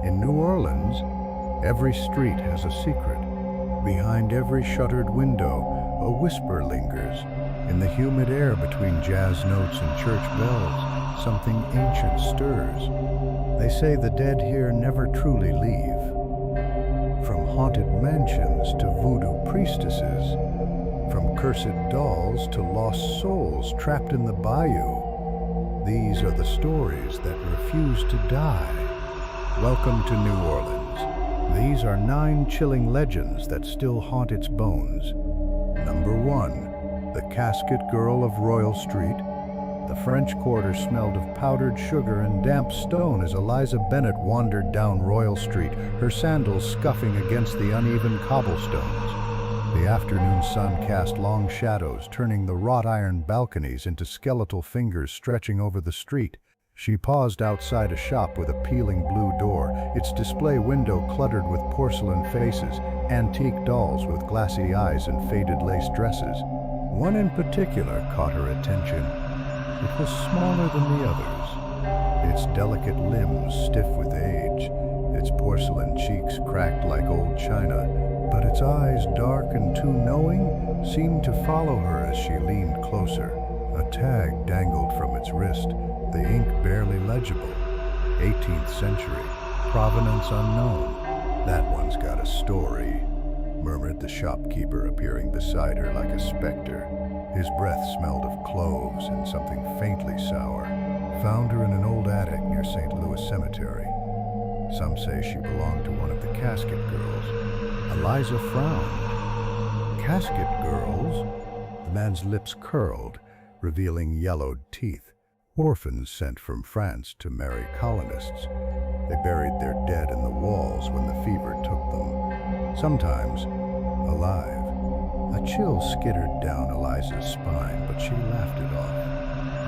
In New Orleans, every street has a secret. Behind every shuttered window, a whisper lingers. In the humid air between jazz notes and church bells, something ancient stirs. They say the dead here never truly leave. From haunted mansions to voodoo priestesses, from cursed dolls to lost souls trapped in the bayou, these are the stories that refuse to die. Welcome to New Orleans. These are 9 chilling legends that still haunt its bones. Number 1, the Casket Girl of Royal Street. The French Quarter smelled of powdered sugar and damp stone as Eliza Bennett wandered down Royal Street, her sandals scuffing against the uneven cobblestones. The afternoon sun cast long shadows, turning the wrought iron balconies into skeletal fingers stretching over the street. She paused outside a shop with a peeling blue door, its display window cluttered with porcelain faces, antique dolls with glassy eyes and faded lace dresses. One in particular caught her attention. It was smaller than the others, its delicate limbs stiff with age, its porcelain cheeks cracked like old china, but its eyes, dark and too knowing, seemed to follow her as she leaned closer. A tag dangled from its wrist, the ink barely legible. 18th century, provenance unknown. That one's got a story, murmured the shopkeeper, appearing beside her like a specter. His breath smelled of cloves and something faintly sour. Found her in an old attic near St. Louis Cemetery. Some say she belonged to one of the Casket Girls. Eliza frowned. Casket Girls? The man's lips curled, revealing yellowed teeth. Orphans sent from France to marry colonists. They buried their dead in the walls when the fever took them. Sometimes alive. A chill skittered down Eliza's spine, but she laughed it off.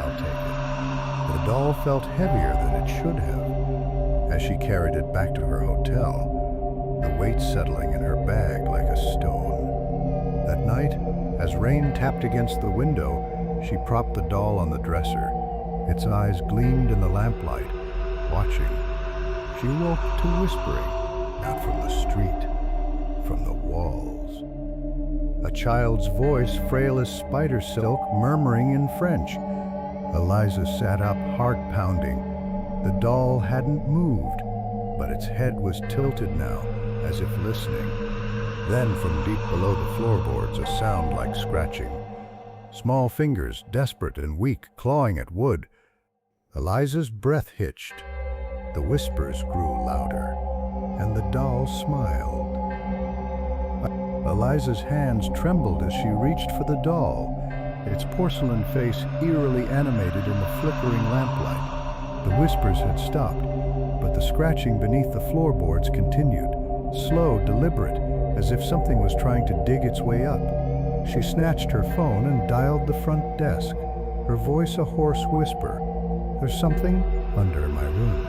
I'll take it. The doll felt heavier than it should have. As she carried it back to her hotel, the weight settling in her bag like a stone. That night, as rain tapped against the window, she propped the doll on the dresser. Its eyes gleamed in the lamplight, watching. She woke to whispering, not from the street, from the walls. A child's voice, frail as spider silk, murmuring in French. Eliza sat up, heart pounding. The doll hadn't moved, but its head was tilted now, as if listening. Then, from deep below the floorboards, a sound like scratching. Small fingers, desperate and weak, clawing at wood. Eliza's breath hitched. The whispers grew louder, and the doll smiled. Eliza's hands trembled as she reached for the doll, its porcelain face eerily animated in the flickering lamplight. The whispers had stopped, but the scratching beneath the floorboards continued, slow, deliberate, as if something was trying to dig its way up. She snatched her phone and dialed the front desk, her voice a hoarse whisper. "There's something under my room."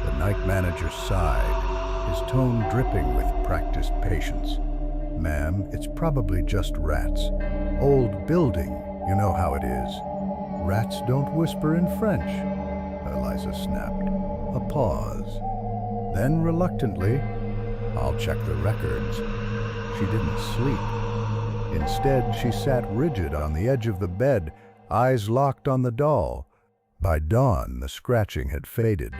The night manager sighed, his tone dripping with practiced patience. "Ma'am, it's probably just rats. Old building, you know how it is." "Rats don't whisper in French," Eliza snapped. A pause. Then reluctantly, "I'll check the records." She didn't sleep. Instead, she sat rigid on the edge of the bed, eyes locked on the doll. By dawn, the scratching had faded,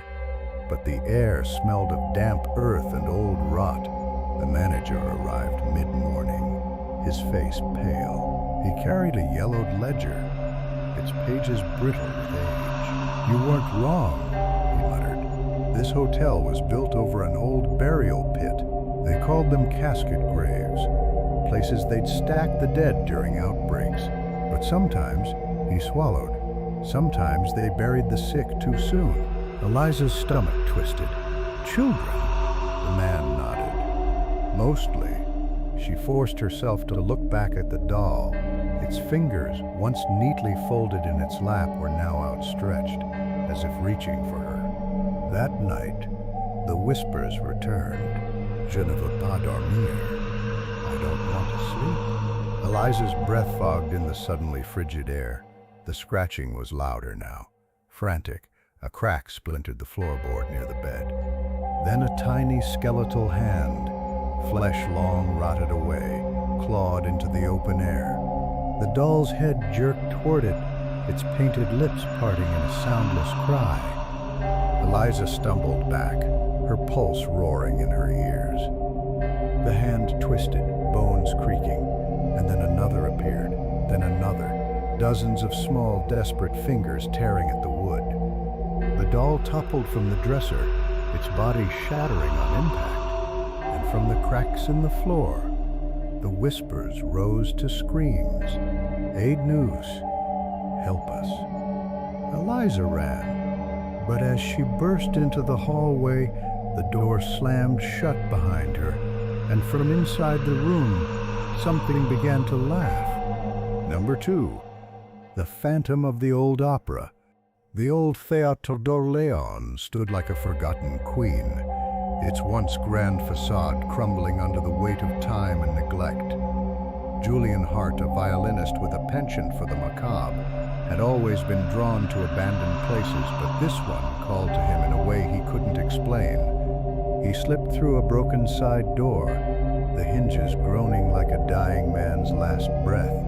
but the air smelled of damp earth and old rot. The manager arrived mid-morning, his face pale. He carried a yellowed ledger, its pages brittle with age. "You weren't wrong," he muttered. "This hotel was built over an old burial pit. They called them casket graves, places they'd stack the dead during outbreaks. But sometimes," he swallowed, "sometimes they buried the sick too soon." Eliza's stomach twisted. "Children?" The man nodded. "Mostly." She forced herself to look back at the doll. Its fingers, once neatly folded in its lap, were now outstretched, as if reaching for her. That night, the whispers returned. "Je ne veux pas dormir." "I don't want to sleep." Eliza's breath fogged in the suddenly frigid air. The scratching was louder now, frantic. A crack splintered the floorboard near the bed. Then a tiny skeletal hand, flesh long rotted away, clawed into the open air. The doll's head jerked toward it, its painted lips parting in a soundless cry. Eliza stumbled back, her pulse roaring in her ears. The hand twisted, bones creaking, and then another appeared, then another, dozens of small, desperate fingers tearing at the wood. The doll toppled from the dresser, its body shattering on impact, and from the cracks in the floor, the whispers rose to screams. "Aid news! Help us!" Eliza ran, but as she burst into the hallway, the door slammed shut behind her, and from inside the room, something began to laugh. Number 2. The Phantom of the Old Opera. The old Théâtre d'Orléans stood like a forgotten queen, its once grand facade crumbling under the weight of time and neglect. Julian Hart, a violinist with a penchant for the macabre, had always been drawn to abandoned places, but this one called to him in a way he couldn't explain. He slipped through a broken side door, the hinges groaning like a dying man's last breath.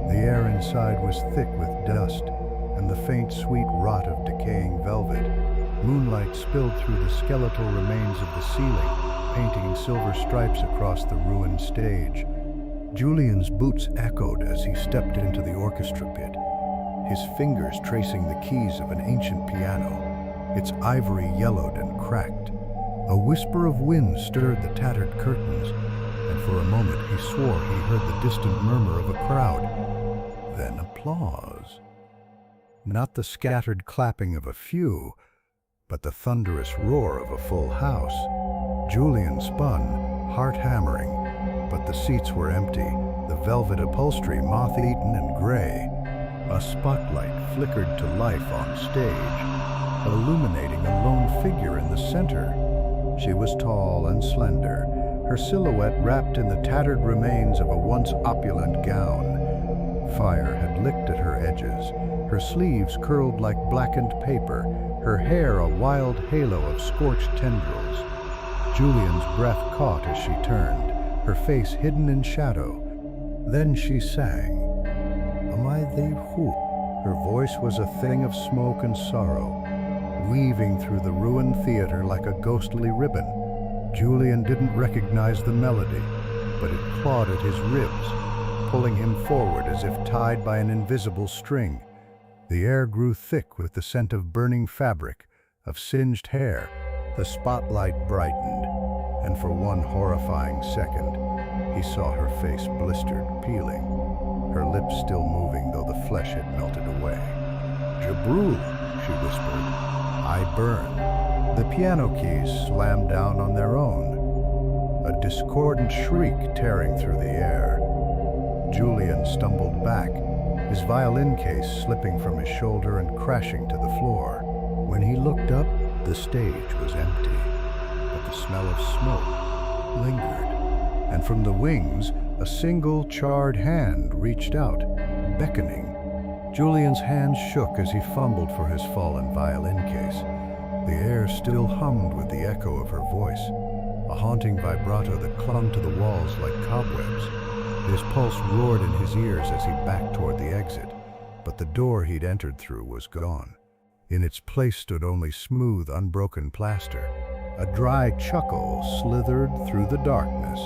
The air inside was thick with dust and the faint, sweet rot of decaying velvet. Moonlight spilled through the skeletal remains of the ceiling, painting silver stripes across the ruined stage. Julian's boots echoed as he stepped into the orchestra pit, his fingers tracing the keys of an ancient piano, its ivory yellowed and cracked. A whisper of wind stirred the tattered curtains, and for a moment he swore he heard the distant murmur of a crowd. Then applause. Not the scattered clapping of a few, but the thunderous roar of a full house. Julian spun, heart hammering, but the seats were empty, the velvet upholstery moth-eaten and gray. A spotlight flickered to life on stage, illuminating a lone figure in the center. She was tall and slender, her silhouette wrapped in the tattered remains of a once opulent gown. Fire had licked at her edges, her sleeves curled like blackened paper, her hair a wild halo of scorched tendrils. Julian's breath caught as she turned, her face hidden in shadow. Then she sang, "Am I the who?" Her voice was a thing of smoke and sorrow, weaving through the ruined theater like a ghostly ribbon. Julian didn't recognize the melody, but it clawed at his ribs, pulling him forward as if tied by an invisible string. The air grew thick with the scent of burning fabric, of singed hair. The spotlight brightened, and for one horrifying second, he saw her face blistered, peeling, her lips still moving though the flesh had melted away. "Jabrul," she whispered, "I burn." The piano keys slammed down on their own, a discordant shriek tearing through the air. Julian stumbled back, his violin case slipping from his shoulder and crashing to the floor. When he looked up, the stage was empty, but the smell of smoke lingered, and from the wings, a single charred hand reached out, beckoning. Julian's hands shook as he fumbled for his fallen violin case. The air still hummed with the echo of her voice, a haunting vibrato that clung to the walls like cobwebs. His pulse roared in his ears as he backed toward the exit, but the door he'd entered through was gone. In its place stood only smooth, unbroken plaster. A dry chuckle slithered through the darkness.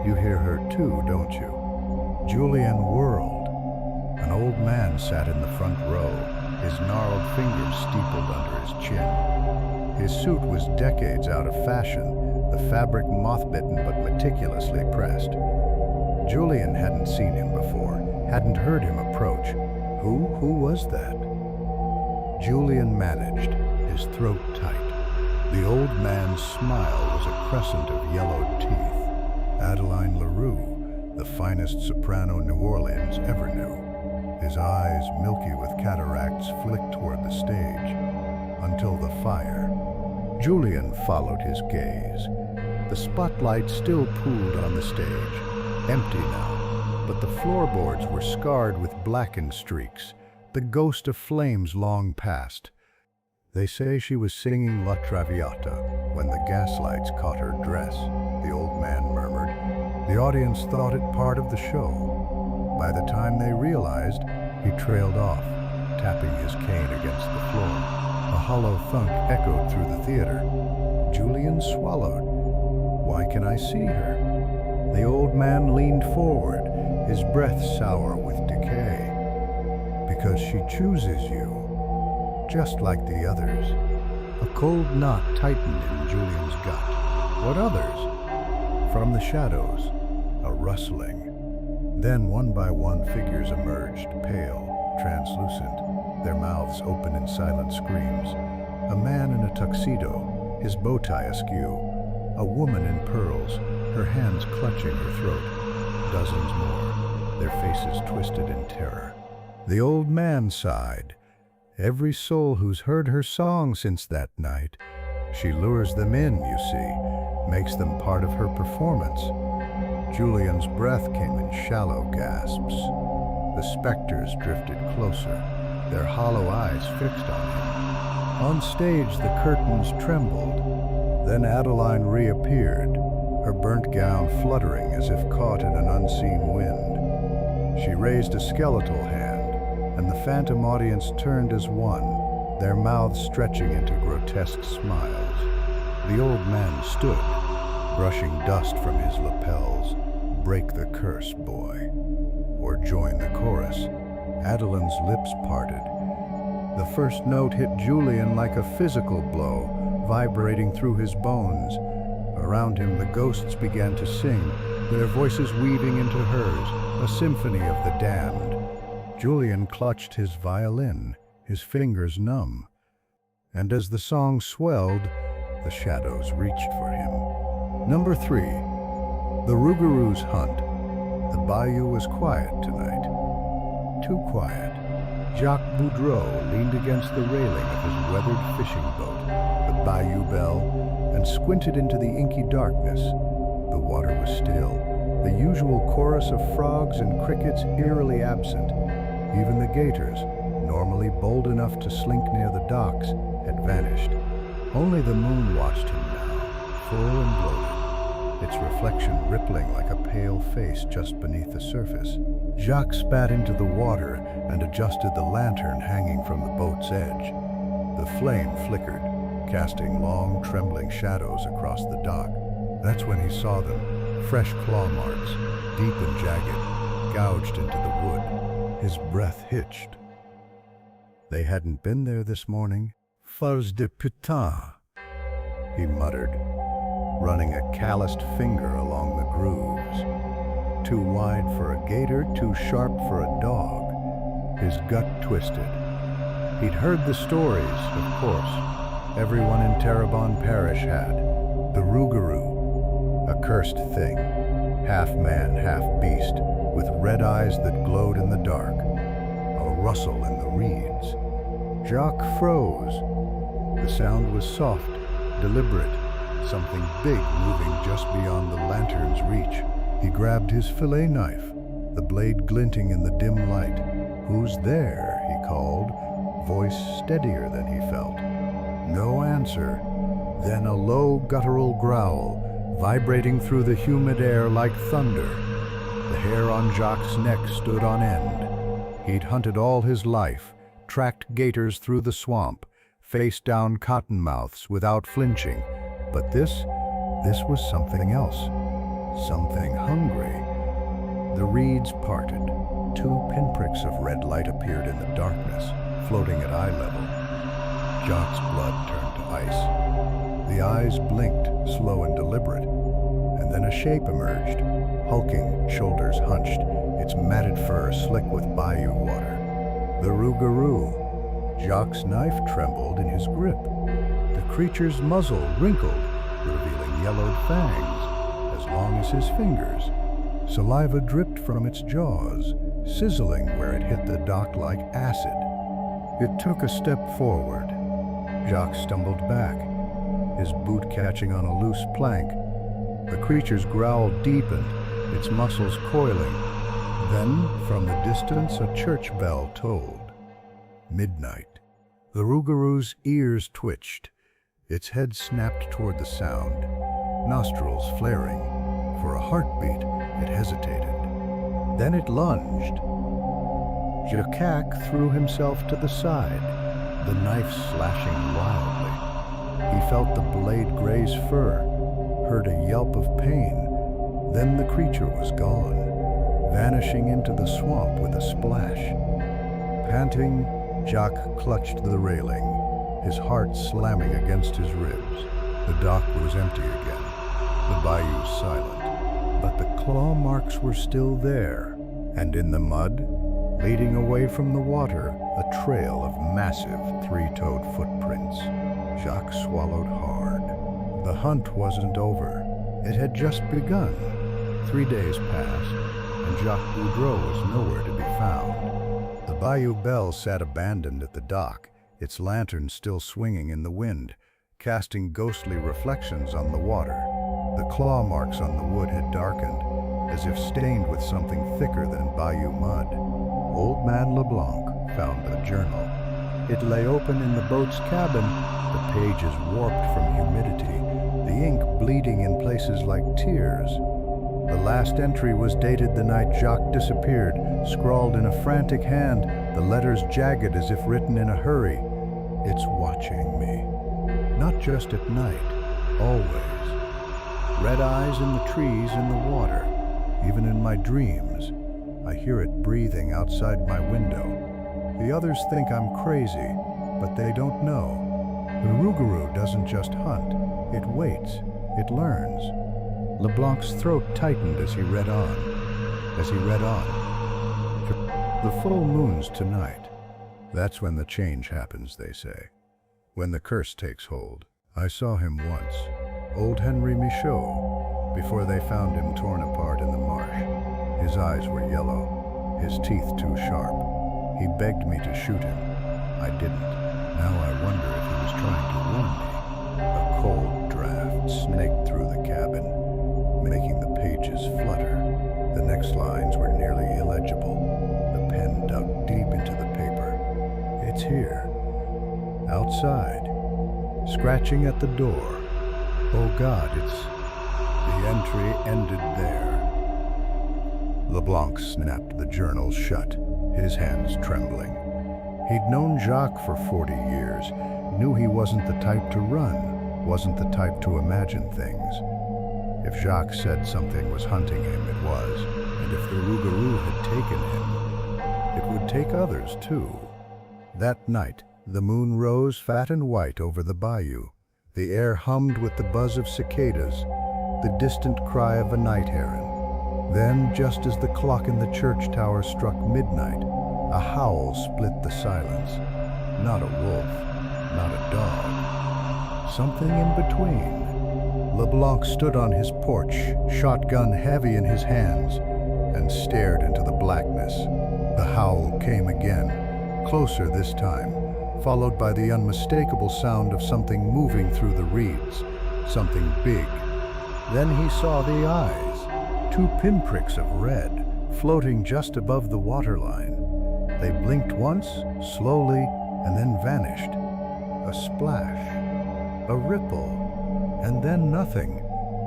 "You hear her too, don't you?" Julian whirled. An old man sat in the front row, his gnarled fingers steepled under his chin. His suit was decades out of fashion, the fabric moth-bitten but meticulously pressed. Julian hadn't seen him before, hadn't heard him approach. Who was that? Julian managed, his throat tight. The old man's smile was a crescent of yellowed teeth. Adeline LaRue, the finest soprano New Orleans ever knew. His eyes, milky with cataracts, flicked toward the stage, until the fire. Julian followed his gaze. The spotlight still pooled on the stage, empty now, but the floorboards were scarred with blackened streaks, the ghost of flames long past. They say she was singing La Traviata when the gaslights caught her dress, the old man murmured. The audience thought it part of the show. By the time they realized, he trailed off, tapping his cane against the floor. A hollow thunk echoed through the theater. Julian swallowed. Why can I see her? The old man leaned forward, his breath sour with decay. Because she chooses you, just like the others. A cold knot tightened in Julian's gut. What others? From the shadows, a rustling. Then one by one figures emerged, pale, translucent, their mouths open in silent screams. A man in a tuxedo, his bow tie askew. A woman in pearls, her hands clutching her throat. Dozens more, their faces twisted in terror. The old man sighed. Every soul who's heard her song since that night. She lures them in, you see, makes them part of her performance. Julian's breath came in shallow gasps. The specters drifted closer, their hollow eyes fixed on him. On stage, the curtains trembled. Then Adeline reappeared, her burnt gown fluttering as if caught in an unseen wind. She raised a skeletal hand, and the phantom audience turned as one, their mouths stretching into grotesque smiles. The old man stood, brushing dust from his lapels. Break the curse, boy. Or join the chorus. Adeline's lips parted. The first note hit Julian like a physical blow, vibrating through his bones. Around him, the ghosts began to sing, their voices weaving into hers, a symphony of the damned. Julian clutched his violin, his fingers numb. And as the song swelled, the shadows reached for him. Number 3. The Rougarous Hunt. The bayou was quiet tonight. Too quiet. Jacques Boudreau leaned against the railing of his weathered fishing boat, the bayou bell, and squinted into the inky darkness. The water was still, the usual chorus of frogs and crickets eerily absent. Even the gators, normally bold enough to slink near the docks, had vanished. Only the moon watched him now, full and bloated, its reflection rippling like a pale face just beneath the surface. Jacques spat into the water and adjusted the lantern hanging from the boat's edge. The flame flickered, casting long, trembling shadows across the dock. That's when he saw them, fresh claw marks, deep and jagged, gouged into the wood. His breath hitched. They hadn't been there this morning. Fils de putain, he muttered, running a calloused finger along the grooves. Too wide for a gator, too sharp for a dog. His gut twisted. He'd heard the stories, of course. Everyone in Terrebonne Parish had. The Rougarou, a cursed thing, half man, half beast, with red eyes that glowed in the dark, a rustle in the reeds. Jacques froze. The sound was soft, deliberate, something big moving just beyond the lantern's reach. He grabbed his fillet knife, the blade glinting in the dim light. "Who's there?" he called, voice steadier than he felt. No answer. Then a low, guttural growl, vibrating through the humid air like thunder. The hair on Jacques' neck stood on end. He'd hunted all his life, tracked gators through the swamp, faced down cottonmouths without flinching. But this was something else, something hungry. The reeds parted. 2 pinpricks of red light appeared in the darkness, floating at eye level. Jacques' blood turned to ice. The eyes blinked, slow and deliberate, and then a shape emerged. Hulking, shoulders hunched, its matted fur slick with bayou water. The Rougarou. Jacques' knife trembled in his grip. The creature's muzzle wrinkled, revealing yellowed fangs, as long as his fingers. Saliva dripped from its jaws, sizzling where it hit the dock like acid. It took a step forward. Jacques stumbled back, his boot catching on a loose plank. The creature's growl deepened, its muscles coiling. Then, from the distance, a church bell tolled. Midnight. The rougarou's ears twitched. Its head snapped toward the sound, nostrils flaring. For a heartbeat, it hesitated. Then it lunged. Jacques threw himself to the side, the knife slashing wildly. He felt the blade graze fur, heard a yelp of pain. Then the creature was gone, vanishing into the swamp with a splash. Panting, Jacques clutched the railing, his heart slamming against his ribs. The dock was empty again, the bayou silent, but the claw marks were still there, and in the mud, leading away from the water, a trail of massive three-toed footprints. Jacques swallowed hard. The hunt wasn't over. It had just begun. 3 days passed, and Jacques Boudreau was nowhere to be found. The Bayou Belle sat abandoned at the dock, its lantern still swinging in the wind, casting ghostly reflections on the water. The claw marks on the wood had darkened, as if stained with something thicker than bayou mud. Old Man LeBlanc found the journal. It lay open in the boat's cabin, the pages warped from humidity, the ink bleeding in places like tears. The last entry was dated the night Jacques disappeared, scrawled in a frantic hand, the letters jagged as if written in a hurry. It's watching me. Not just at night, always. Red eyes in the trees, in the water, even in my dreams. I hear it breathing outside my window. The others think I'm crazy, but they don't know. The rougarou doesn't just hunt. It waits. It learns. LeBlanc's throat tightened as he read on. The full moon's tonight. That's when the change happens, they say. When the curse takes hold. I saw him once. Old Henry Michaud, before they found him torn apart in the marsh. His eyes were yellow, his teeth too sharp. He begged me to shoot him. I didn't. Now I wonder if he was trying to warn me. A cold draft snaked through the cabin, making the pages flutter. The next lines were nearly illegible. The pen dug deep into the paper. It's here. Outside. Scratching at the door. Oh God, it's... The entry ended there. LeBlanc snapped the journal shut, his hands trembling. He'd known Jacques for 40 years, knew he wasn't the type to run, wasn't the type to imagine things. If Jacques said something was hunting him, it was, and if the rougarou had taken him, it would take others too. That night, the moon rose fat and white over the bayou. The air hummed with the buzz of cicadas, the distant cry of a night heron. Then, just as the clock in the church tower struck midnight, a howl split the silence. Not a wolf, not a dog. Something in between. LeBlanc stood on his porch, shotgun heavy in his hands, and stared into the blackness. The howl came again, closer this time, followed by the unmistakable sound of something moving through the reeds, something big. Then he saw the eyes, 2 pinpricks of red, floating just above the waterline. They blinked once, slowly, and then vanished. A splash, a ripple, and then nothing.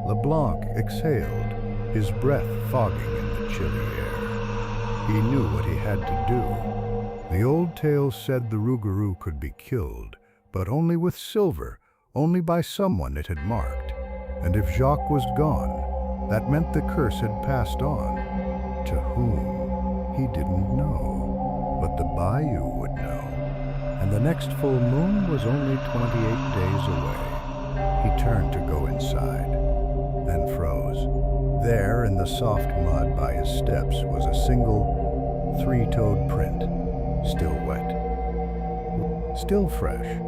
LeBlanc exhaled, his breath fogging in the chilly air. He knew what he had to do. The old tale said the rougarou could be killed, but only with silver, only by someone it had marked. And if Jacques was gone, that meant the curse had passed on. To whom? He didn't know. But the bayou would know. And the next full moon was only 28 days away. He turned to go inside, then froze. There, in the soft mud by his steps, was a single 3-toed print. Still wet. Still fresh.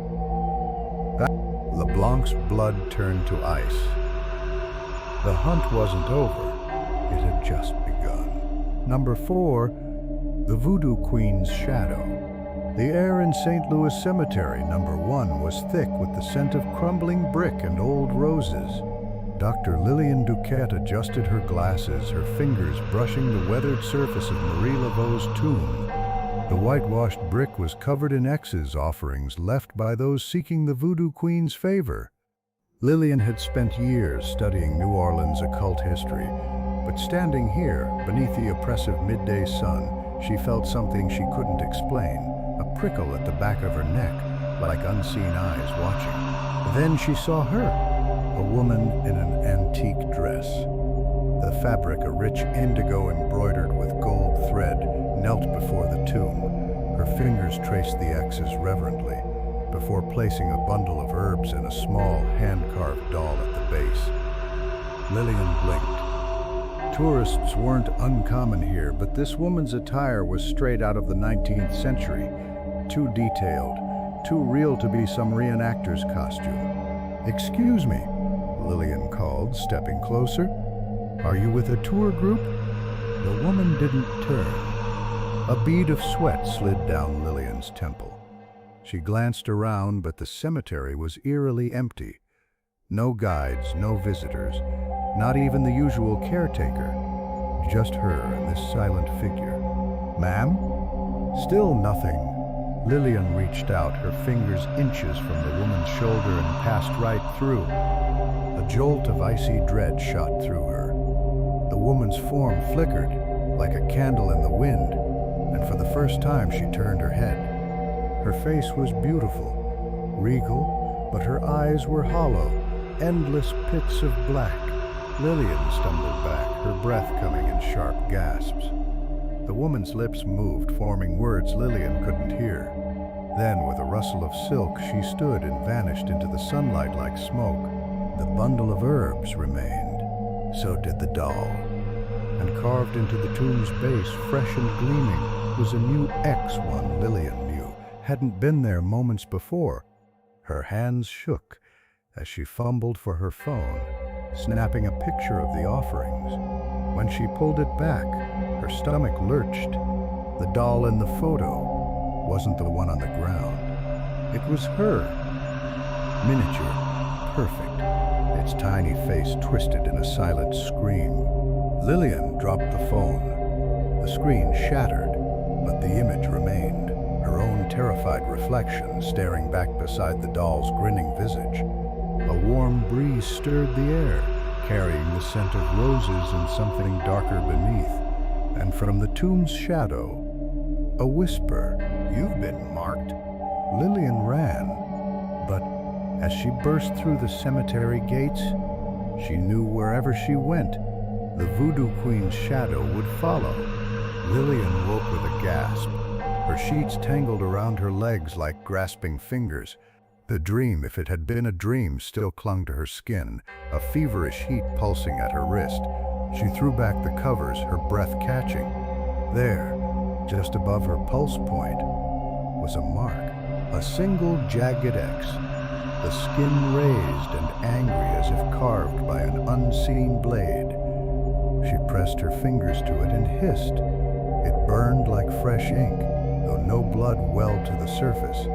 LeBlanc's blood turned to ice. The hunt wasn't over. It had just begun. Number 4, the Voodoo Queen's shadow. The air in St. Louis Cemetery, number 1, was thick with the scent of crumbling brick and old roses. Dr. Lillian Duquette adjusted her glasses, her fingers brushing the weathered surface of Marie Laveau's tomb. The whitewashed brick was covered in X's, offerings left by those seeking the Voodoo Queen's favor. Lillian had spent years studying New Orleans occult history, but standing here, beneath the oppressive midday sun, she felt something she couldn't explain, a prickle at the back of her neck, like unseen eyes watching. Then she saw her, a woman in an antique dress. The fabric, a rich indigo embroidered with gold thread, knelt before the tomb. Her fingers traced the X's reverently, before placing a bundle of herbs and a small, hand-carved doll at the base. Lillian blinked. Tourists weren't uncommon here, but this woman's attire was straight out of the 19th century. Too detailed, too real to be some reenactor's costume. "Excuse me," Lillian called, stepping closer. "Are you with a tour group?" The woman didn't turn. A bead of sweat slid down Lillian's temple. She glanced around, but the cemetery was eerily empty. No guides, no visitors, not even the usual caretaker. Just her and this silent figure. "Ma'am?" Still nothing. Lillian reached out, her fingers inches from the woman's shoulder, and passed right through. A jolt of icy dread shot through her. The woman's form flickered, like a candle in the wind, and for the first time she turned her head. Her face was beautiful, regal, but her eyes were hollow, endless pits of black. Lillian stumbled back, her breath coming in sharp gasps. The woman's lips moved, forming words Lillian couldn't hear. Then, with a rustle of silk, she stood and vanished into the sunlight like smoke. The bundle of herbs remained. So did the doll. And carved into the tomb's base, fresh and gleaming, was a new X, one Lillian knew hadn't been there moments before. Her hands shook as she fumbled for her phone, snapping a picture of the offerings. When she pulled it back, her stomach lurched. The doll in the photo wasn't the one on the ground. It was her. Miniature, perfect, its tiny face twisted in a silent scream. Lillian dropped the phone. The screen shattered, but the image remained, her own terrified reflection staring back beside the doll's grinning visage. A warm breeze stirred the air, carrying the scent of roses and something darker beneath. And from the tomb's shadow, a whisper, "You've been marked." Lillian ran, but as she burst through the cemetery gates, she knew wherever she went, the Voodoo Queen's shadow would follow. Lillian woke with a gasp. Her sheets tangled around her legs like grasping fingers. The dream, if it had been a dream, still clung to her skin, a feverish heat pulsing at her wrist. She threw back the covers, her breath catching. There, just above her pulse point, was a mark, a single jagged X, the skin raised and angry as if carved by an unseen blade. She pressed her fingers to it and hissed. It burned like fresh ink, though no blood welled to the surface.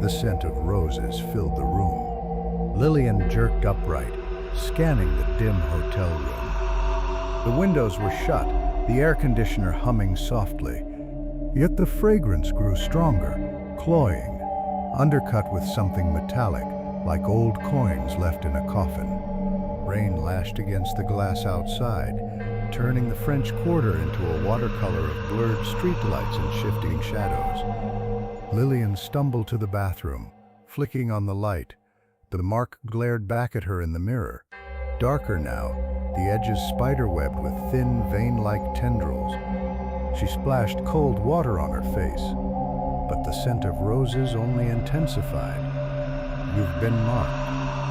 The scent of roses filled the room. Lillian jerked upright, scanning the dim hotel room. The windows were shut, the air conditioner humming softly. Yet the fragrance grew stronger, cloying, undercut with something metallic, like old coins left in a coffin. Rain lashed against the glass outside, turning the French Quarter into a watercolor of blurred streetlights and shifting shadows. Lillian stumbled to the bathroom, flicking on the light. The mark glared back at her in the mirror. Darker now, the edges spiderwebbed with thin, vein-like tendrils. She splashed cold water on her face, but the scent of roses only intensified. "You've been marked."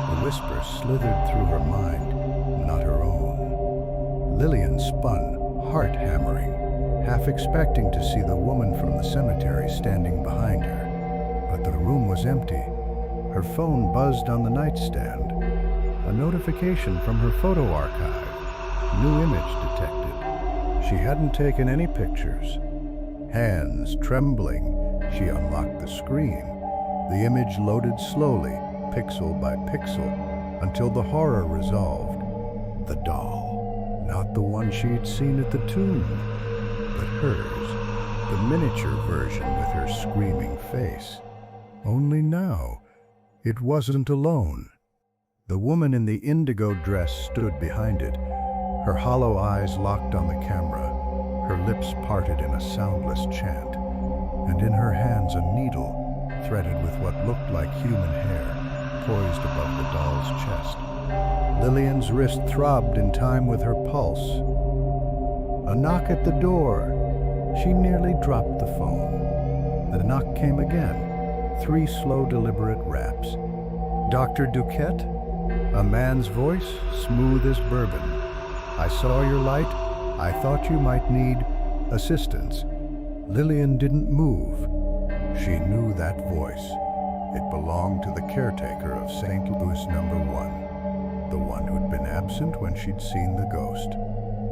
The whisper slithered through her mind, not her own. Lillian spun, heart hammering, half expecting to see the woman from the cemetery standing behind her. But the room was empty. Her phone buzzed on the nightstand. A notification from her photo archive. New image detected. She hadn't taken any pictures. Hands trembling, she unlocked the screen. The image loaded slowly, pixel by pixel, until the horror resolved. The doll. Not the one she'd seen at the tomb, but hers. the miniature version with her screaming face. Only now, it wasn't alone. The woman in the indigo dress stood behind it, her hollow eyes locked on the camera, her lips parted in a soundless chant, and in her hands a needle, threaded with what looked like human hair, poised above the doll's chest. Lillian's wrist throbbed in time with her pulse. A knock at the door. She nearly dropped the phone. The knock came again, 3 slow, deliberate raps. "Dr. Duquette?" A man's voice, smooth as bourbon. "I saw your light. I thought you might need assistance." Lillian didn't move. She knew that voice. It belonged to the caretaker of St. Louis number 1, the one who'd been absent when she'd seen the ghost.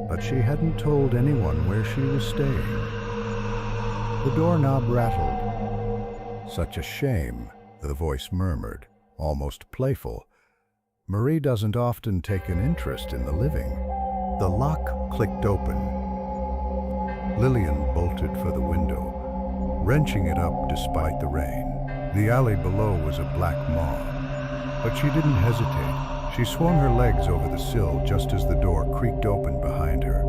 But she hadn't told anyone where she was staying. The doorknob rattled. "Such a shame," the voice murmured, almost playful. "Marie doesn't often take an interest in the living." The lock clicked open. Lillian bolted for the window, wrenching it up despite the rain. The alley below was a black maw, but she didn't hesitate. She swung her legs over the sill just as the door creaked open behind her.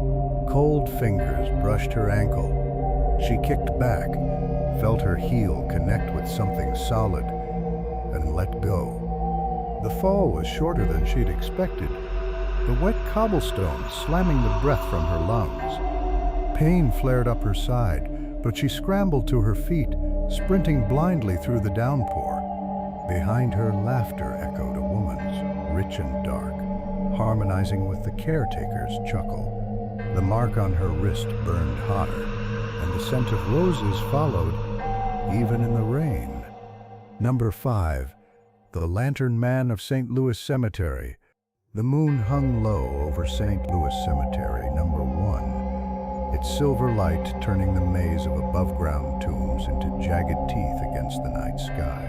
Cold fingers brushed her ankle. She kicked back, felt her heel connect with something solid, and let go. The fall was shorter than she'd expected, the wet cobblestone slamming the breath from her lungs. Pain flared up her side, but she scrambled to her feet, sprinting blindly through the downpour. Behind her, laughter echoed, a woman's, rich and dark, harmonizing with the caretaker's chuckle. The mark on her wrist burned hotter, and the scent of roses followed, even in the rain. Number 5. The Lantern Man of St. Louis Cemetery. The moon hung low over St. Louis Cemetery, number 1, its silver light turning the maze of above-ground tombs into jagged teeth against the night sky.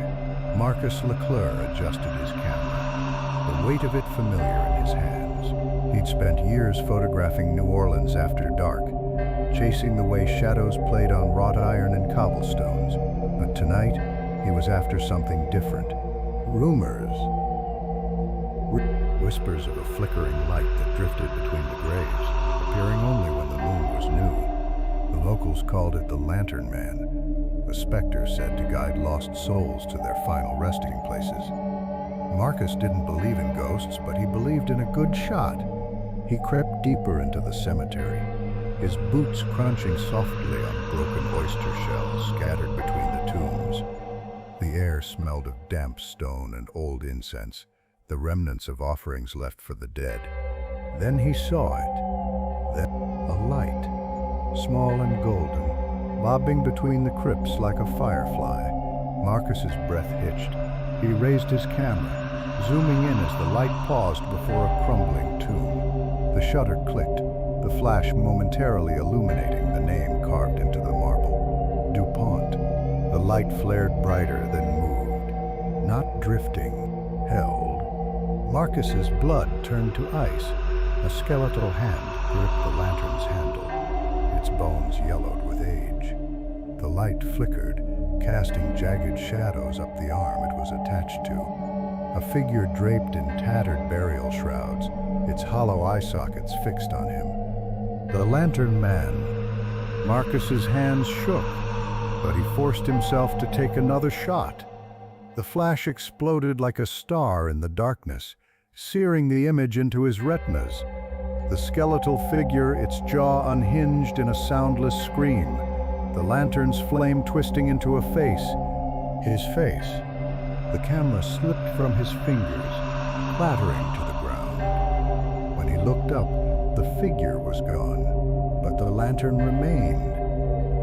Marcus Leclerc adjusted his camera, the weight of it familiar in his hands. He'd spent years photographing New Orleans after dark, chasing the way shadows played on wrought iron and cobblestones. But tonight, he was after something different. Rumors. Whispers of a flickering light that drifted between the graves, appearing only when the moon was new. The locals called it the Lantern Man, a specter said to guide lost souls to their final resting places. Marcus didn't believe in ghosts, but he believed in a good shot. He crept deeper into the cemetery, his boots crunching softly on broken oyster shells scattered between the tombs. The air smelled of damp stone and old incense, the remnants of offerings left for the dead. Then he saw it. Then a light, small and golden, bobbing between the crypts like a firefly. Marcus's breath hitched. He raised his camera, zooming in as the light paused before a crumbling tomb. The shutter clicked, the flash momentarily illuminating the name carved into the marble. DuPont. The light flared brighter, then moved. Not drifting, held. Marcus's blood turned to ice. A skeletal hand gripped the lantern's handle, its bones yellowed with age. The light flickered, casting jagged shadows up the arm it was attached to. A figure draped in tattered burial shrouds, its hollow eye sockets fixed on him. The Lantern Man. Marcus's hands shook, but he forced himself to take another shot. The flash exploded like a star in the darkness, searing the image into his retinas. The skeletal figure, its jaw unhinged in a soundless scream, the lantern's flame twisting into a face. His face. The camera slipped from his fingers, clattering to the ground. When he looked up, the figure was gone, but the lantern remained.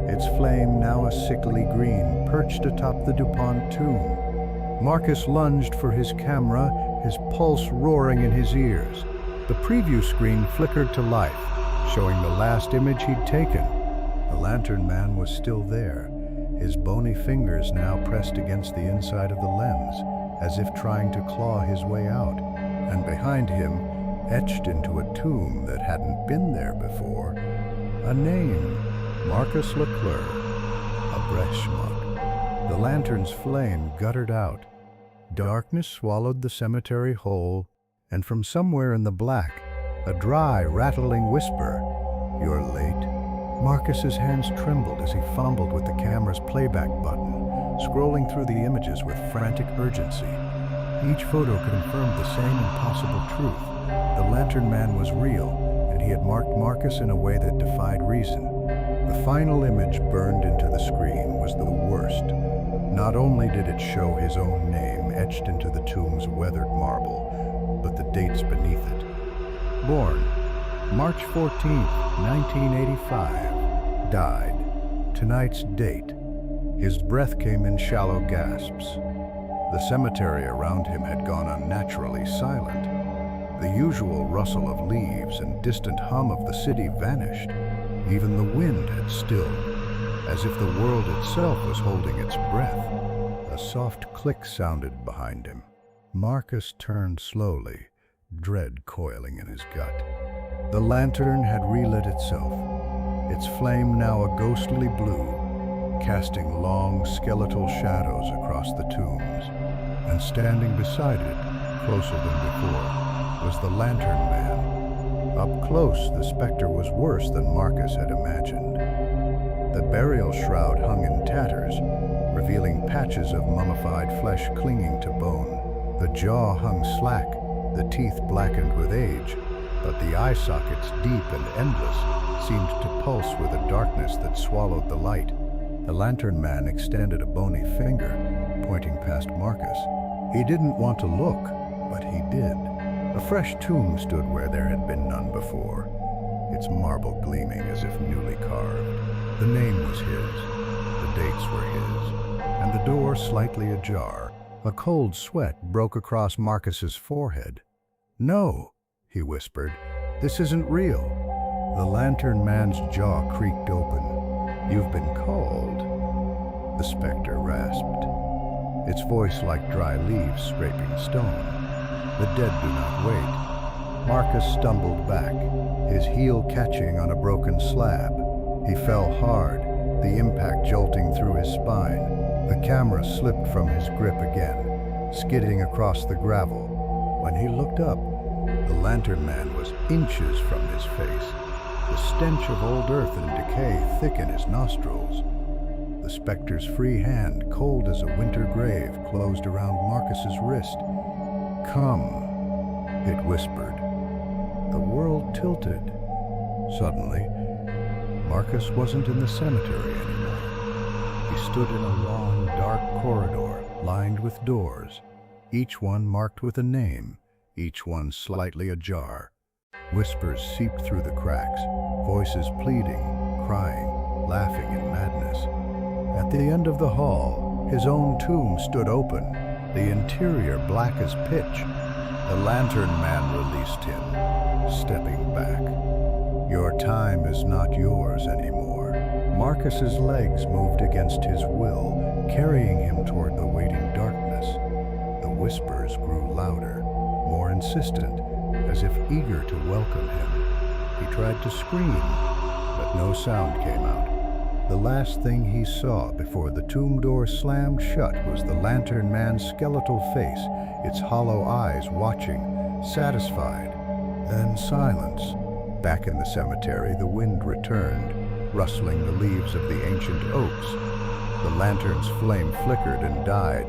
Its flame, now a sickly green, perched atop the DuPont tomb. Marcus lunged for his camera, his pulse roaring in his ears. The preview screen flickered to life, showing the last image he'd taken. The Lantern Man was still there, his bony fingers now pressed against the inside of the lens, as if trying to claw his way out. And behind him, etched into a tomb that hadn't been there before, a name, Marcus Leclerc. a breath schmuck. The lantern's flame guttered out. Darkness swallowed the cemetery whole, and from somewhere in the black, a dry, rattling whisper, "You're late." Marcus's hands trembled as he fumbled with the camera's playback button, scrolling through the images with frantic urgency. Each photo confirmed the same impossible truth. The Lantern Man was real, and he had marked Marcus in a way that defied reason. The final image burned into the screen was the worst. Not only did it show his own name etched into the tomb's weathered marble, but the dates beneath it. Born March 14, 1985. Died tonight's date. His breath came in shallow gasps. The cemetery around him had gone unnaturally silent. The usual rustle of leaves and distant hum of the city vanished. Even the wind had stilled, as if the world itself was holding its breath. A soft click sounded behind him. Marcus turned slowly, dread coiling in his gut. The lantern had relit itself, its flame now a ghostly blue, casting long skeletal shadows across the tombs. And standing beside it, closer than before, was the Lantern Man. Up close, the specter was worse than Marcus had imagined. The burial shroud hung in tatters, revealing patches of mummified flesh clinging to bone. The jaw hung slack, the teeth blackened with age, but the eye sockets, deep and endless, seemed to pulse with a darkness that swallowed the light. The Lantern Man extended a bony finger, pointing past Marcus. He didn't want to look, but he did. A fresh tomb stood where there had been none before, its marble gleaming as if newly carved. The name was his, the dates were his, and the door slightly ajar. A cold sweat broke across Marcus's forehead. "No," he whispered, "this isn't real." The Lantern Man's jaw creaked open. "You've been called," the specter rasped, its voice like dry leaves scraping stone. "The dead do not wait." Marcus stumbled back, his heel catching on a broken slab. He fell hard, the impact jolting through his spine. The camera slipped from his grip again, skidding across the gravel. When he looked up, the Lantern Man was inches from his face, the stench of old earth and decay thick in his nostrils. The specter's free hand, cold as a winter grave, closed around Marcus's wrist. "Come," it whispered. The world tilted. Suddenly, Marcus wasn't in the cemetery anymore. He stood in a long, dark corridor lined with doors, each one marked with a name, each one slightly ajar. Whispers seeped through the cracks, voices pleading, crying, laughing in madness. At the end of the hall, his own tomb stood open, the interior black as pitch. The Lantern Man released him, stepping back. "Your time is not yours anymore." Marcus's legs moved against his will, carrying him toward the waiting darkness. The whispers grew louder, more insistent, as if eager to welcome him. He tried to scream, but no sound came out. The last thing he saw before the tomb door slammed shut was the Lantern Man's skeletal face, its hollow eyes watching, satisfied. Then silence. Back in the cemetery, the wind returned, rustling the leaves of the ancient oaks. The lantern's flame flickered and died,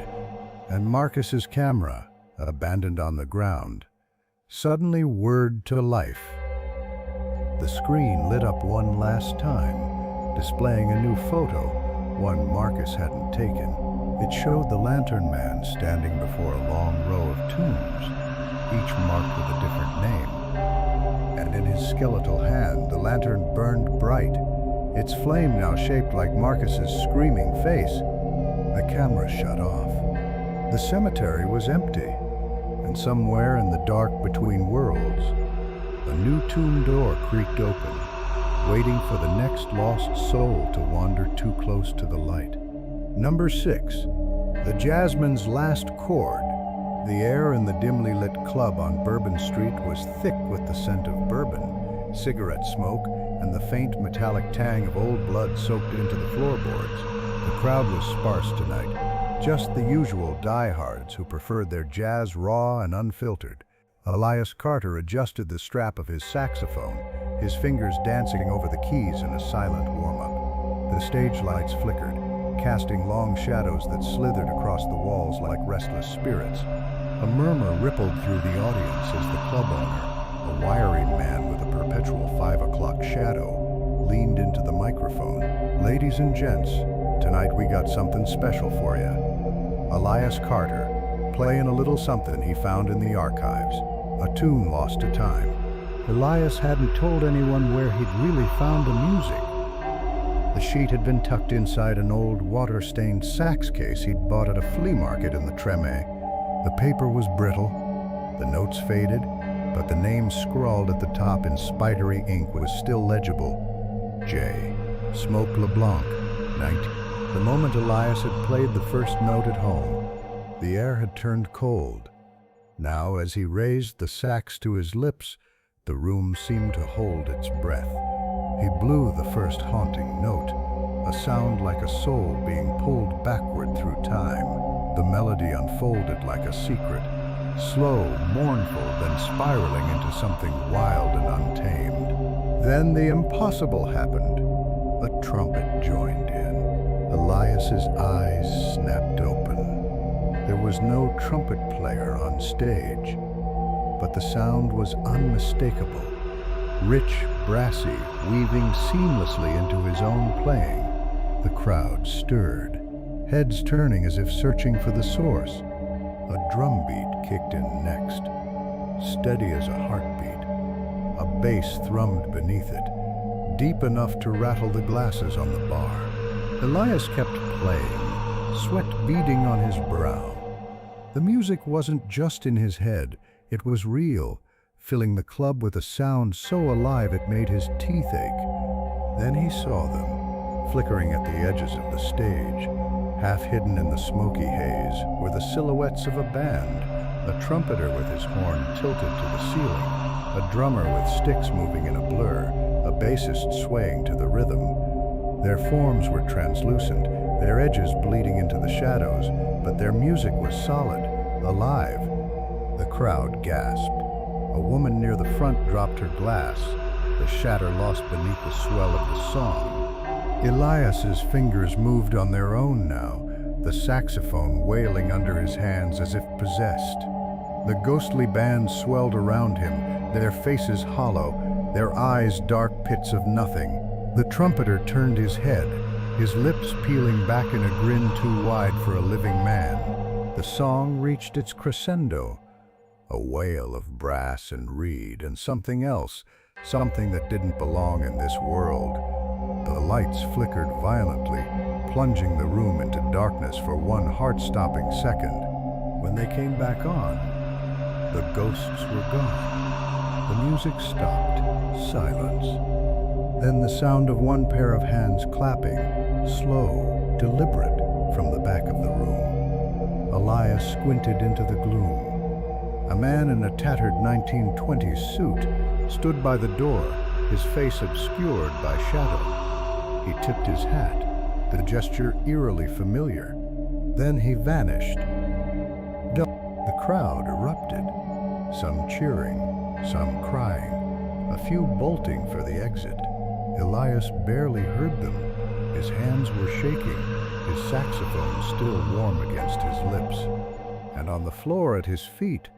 and Marcus's camera, abandoned on the ground, suddenly whirred to life. The screen lit up one last time, displaying a new photo, one Marcus hadn't taken. It showed the Lantern Man standing before a long row of tombs, each marked with a different name. And in his skeletal hand, the lantern burned bright, its flame now shaped like Marcus's screaming face. The camera shut off. The cemetery was empty, and somewhere in the dark between worlds, a new tomb door creaked open, waiting for the next lost soul to wander too close to the light. Number 6. The Jasmine's Last Chord. The air in the dimly lit club on Bourbon Street was thick with the scent of bourbon, cigarette smoke, and the faint metallic tang of old blood soaked into the floorboards. The crowd was sparse tonight, just the usual diehards who preferred their jazz raw and unfiltered. Elias Carter adjusted the strap of his saxophone, his fingers dancing over the keys in a silent warm-up. The stage lights flickered, casting long shadows that slithered across the walls like restless spirits. A murmur rippled through the audience as the club owner, a wiry man with a perpetual 5 o'clock shadow, leaned into the microphone. "Ladies and gents, tonight we got something special for you. Elias Carter, playing a little something he found in the archives, a tune lost to time." Elias hadn't told anyone where he'd really found the music. The sheet had been tucked inside an old water-stained sax case he'd bought at a flea market in the Treme. The paper was brittle, the notes faded, but the name scrawled at the top in spidery ink was still legible. J. Smoke LeBlanc, 19. The moment Elias had played the first note at home, the air had turned cold. Now, as he raised the sax to his lips, the room seemed to hold its breath. He blew the first haunting note, a sound like a soul being pulled backward through time. The melody unfolded like a secret, slow, mournful, then spiraling into something wild and untamed. Then the impossible happened. A trumpet joined in. Elias's eyes snapped open. There was no trumpet player on stage, but the sound was unmistakable. Rich, brassy, weaving seamlessly into his own playing. The crowd stirred, heads turning as if searching for the source. A drum beat kicked in next, steady as a heartbeat. A bass thrummed beneath it, deep enough to rattle the glasses on the bar. Elias kept playing, sweat beading on his brow. The music wasn't just in his head, it was real, filling the club with a sound so alive it made his teeth ache. Then he saw them, flickering at the edges of the stage. Half hidden in the smoky haze were the silhouettes of a band, a trumpeter with his horn tilted to the ceiling, a drummer with sticks moving in a blur, a bassist swaying to the rhythm. Their forms were translucent, their edges bleeding into the shadows, but their music was solid, alive. The crowd gasped. A woman near the front dropped her glass, the shatter lost beneath the swell of the song. Elias's fingers moved on their own now, the saxophone wailing under his hands as if possessed. The ghostly band swelled around him, their faces hollow, their eyes dark pits of nothing. The trumpeter turned his head, his lips peeling back in a grin too wide for a living man. The song reached its crescendo, a wail of brass and reed and something else, something that didn't belong in this world. The lights flickered violently, plunging the room into darkness for one heart-stopping second. When they came back on, the ghosts were gone. The music stopped. Silence. Then the sound of one pair of hands clapping, slow, deliberate, from the back of the room. Elias squinted into the gloom. A man in a tattered 1920s suit stood by the door, his face obscured by shadow. He tipped his hat, the gesture eerily familiar. Then he vanished. The crowd erupted, some cheering, some crying, a few bolting for the exit. Elias barely heard them. His hands were shaking, his saxophone still warm against his lips. And on the floor at his feet,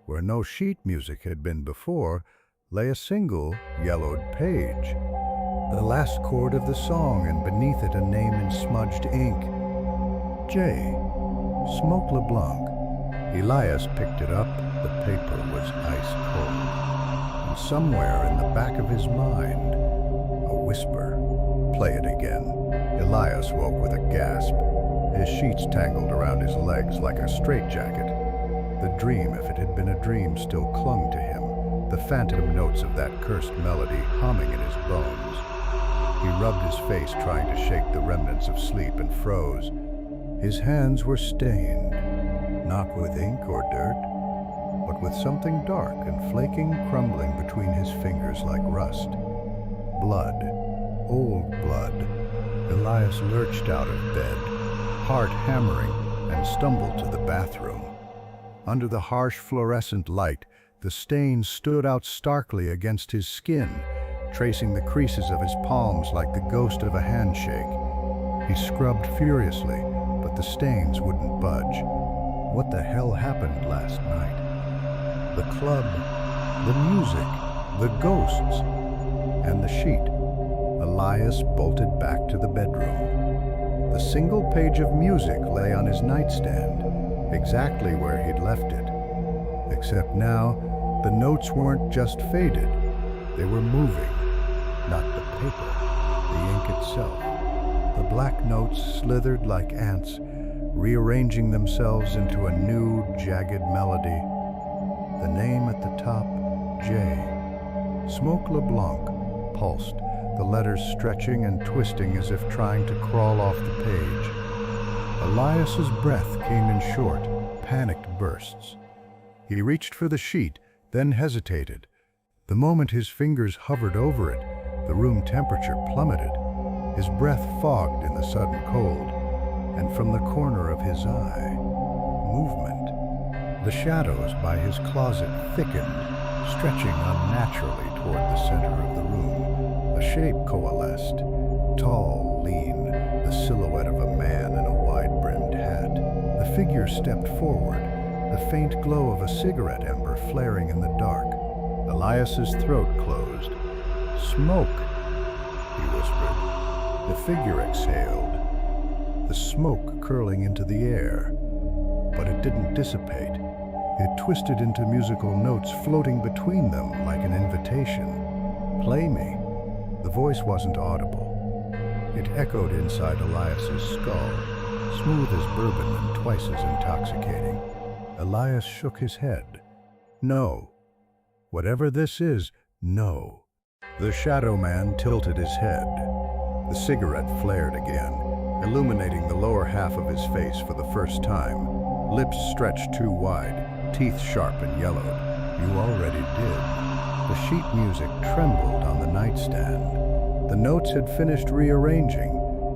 where no sheet music had been before, lay a single, yellowed page. The last chord of the song, and beneath it a name in smudged ink. J. Smoke LeBlanc. Elias picked it up. The paper was ice cold. And somewhere in the back of his mind, a whisper. Play it again. Elias woke with a gasp. His sheets tangled around his legs like a straitjacket. The dream, if it had been a dream, still clung to him, the phantom notes of that cursed melody humming in his bones. He rubbed his face, trying to shake the remnants of sleep, and froze. His hands were stained, not with ink or dirt, but with something dark and flaking crumbling between his fingers like rust. Blood, old blood. Elias lurched out of bed, heart hammering, and stumbled to the bathroom. Under the harsh fluorescent light, the stain stood out starkly against his skin, tracing the creases of his palms like the ghost of a handshake. He scrubbed furiously, but the stains wouldn't budge. What the hell happened last night? The club, the music, the ghosts, and the sheet. Elias bolted back to the bedroom. The single page of music lay on his nightstand, exactly where he'd left it. Except now, the notes weren't just faded. They were moving. Not the paper, the ink itself. The black notes slithered like ants, rearranging themselves into a new, jagged melody. The name at the top, J. Smoke LeBlanc, pulsed, the letters stretching and twisting as if trying to crawl off the page. Elias's breath came in short, panicked bursts. He reached for the sheet, then hesitated. The moment his fingers hovered over it, the room temperature plummeted. His breath fogged in the sudden cold, and from the corner of his eye, movement. The shadows by his closet thickened, stretching unnaturally toward the center of the room. A shape coalesced, tall, lean, the silhouette of a man in a wide-brimmed hat. The figure stepped forward, the faint glow of a cigarette ember flaring in the dark. Elias's throat closed. "Smoke," he whispered. The figure exhaled, the smoke curling into the air. But it didn't dissipate. It twisted into musical notes floating between them like an invitation. "Play me." The voice wasn't audible. It echoed inside Elias's skull, smooth as bourbon and twice as intoxicating. Elias shook his head. "No. Whatever this is, no." The shadow man tilted his head. The cigarette flared again, illuminating the lower half of his face for the first time. Lips stretched too wide, teeth sharp and yellowed. "You already did." The sheet music trembled on the nightstand. The notes had finished rearranging,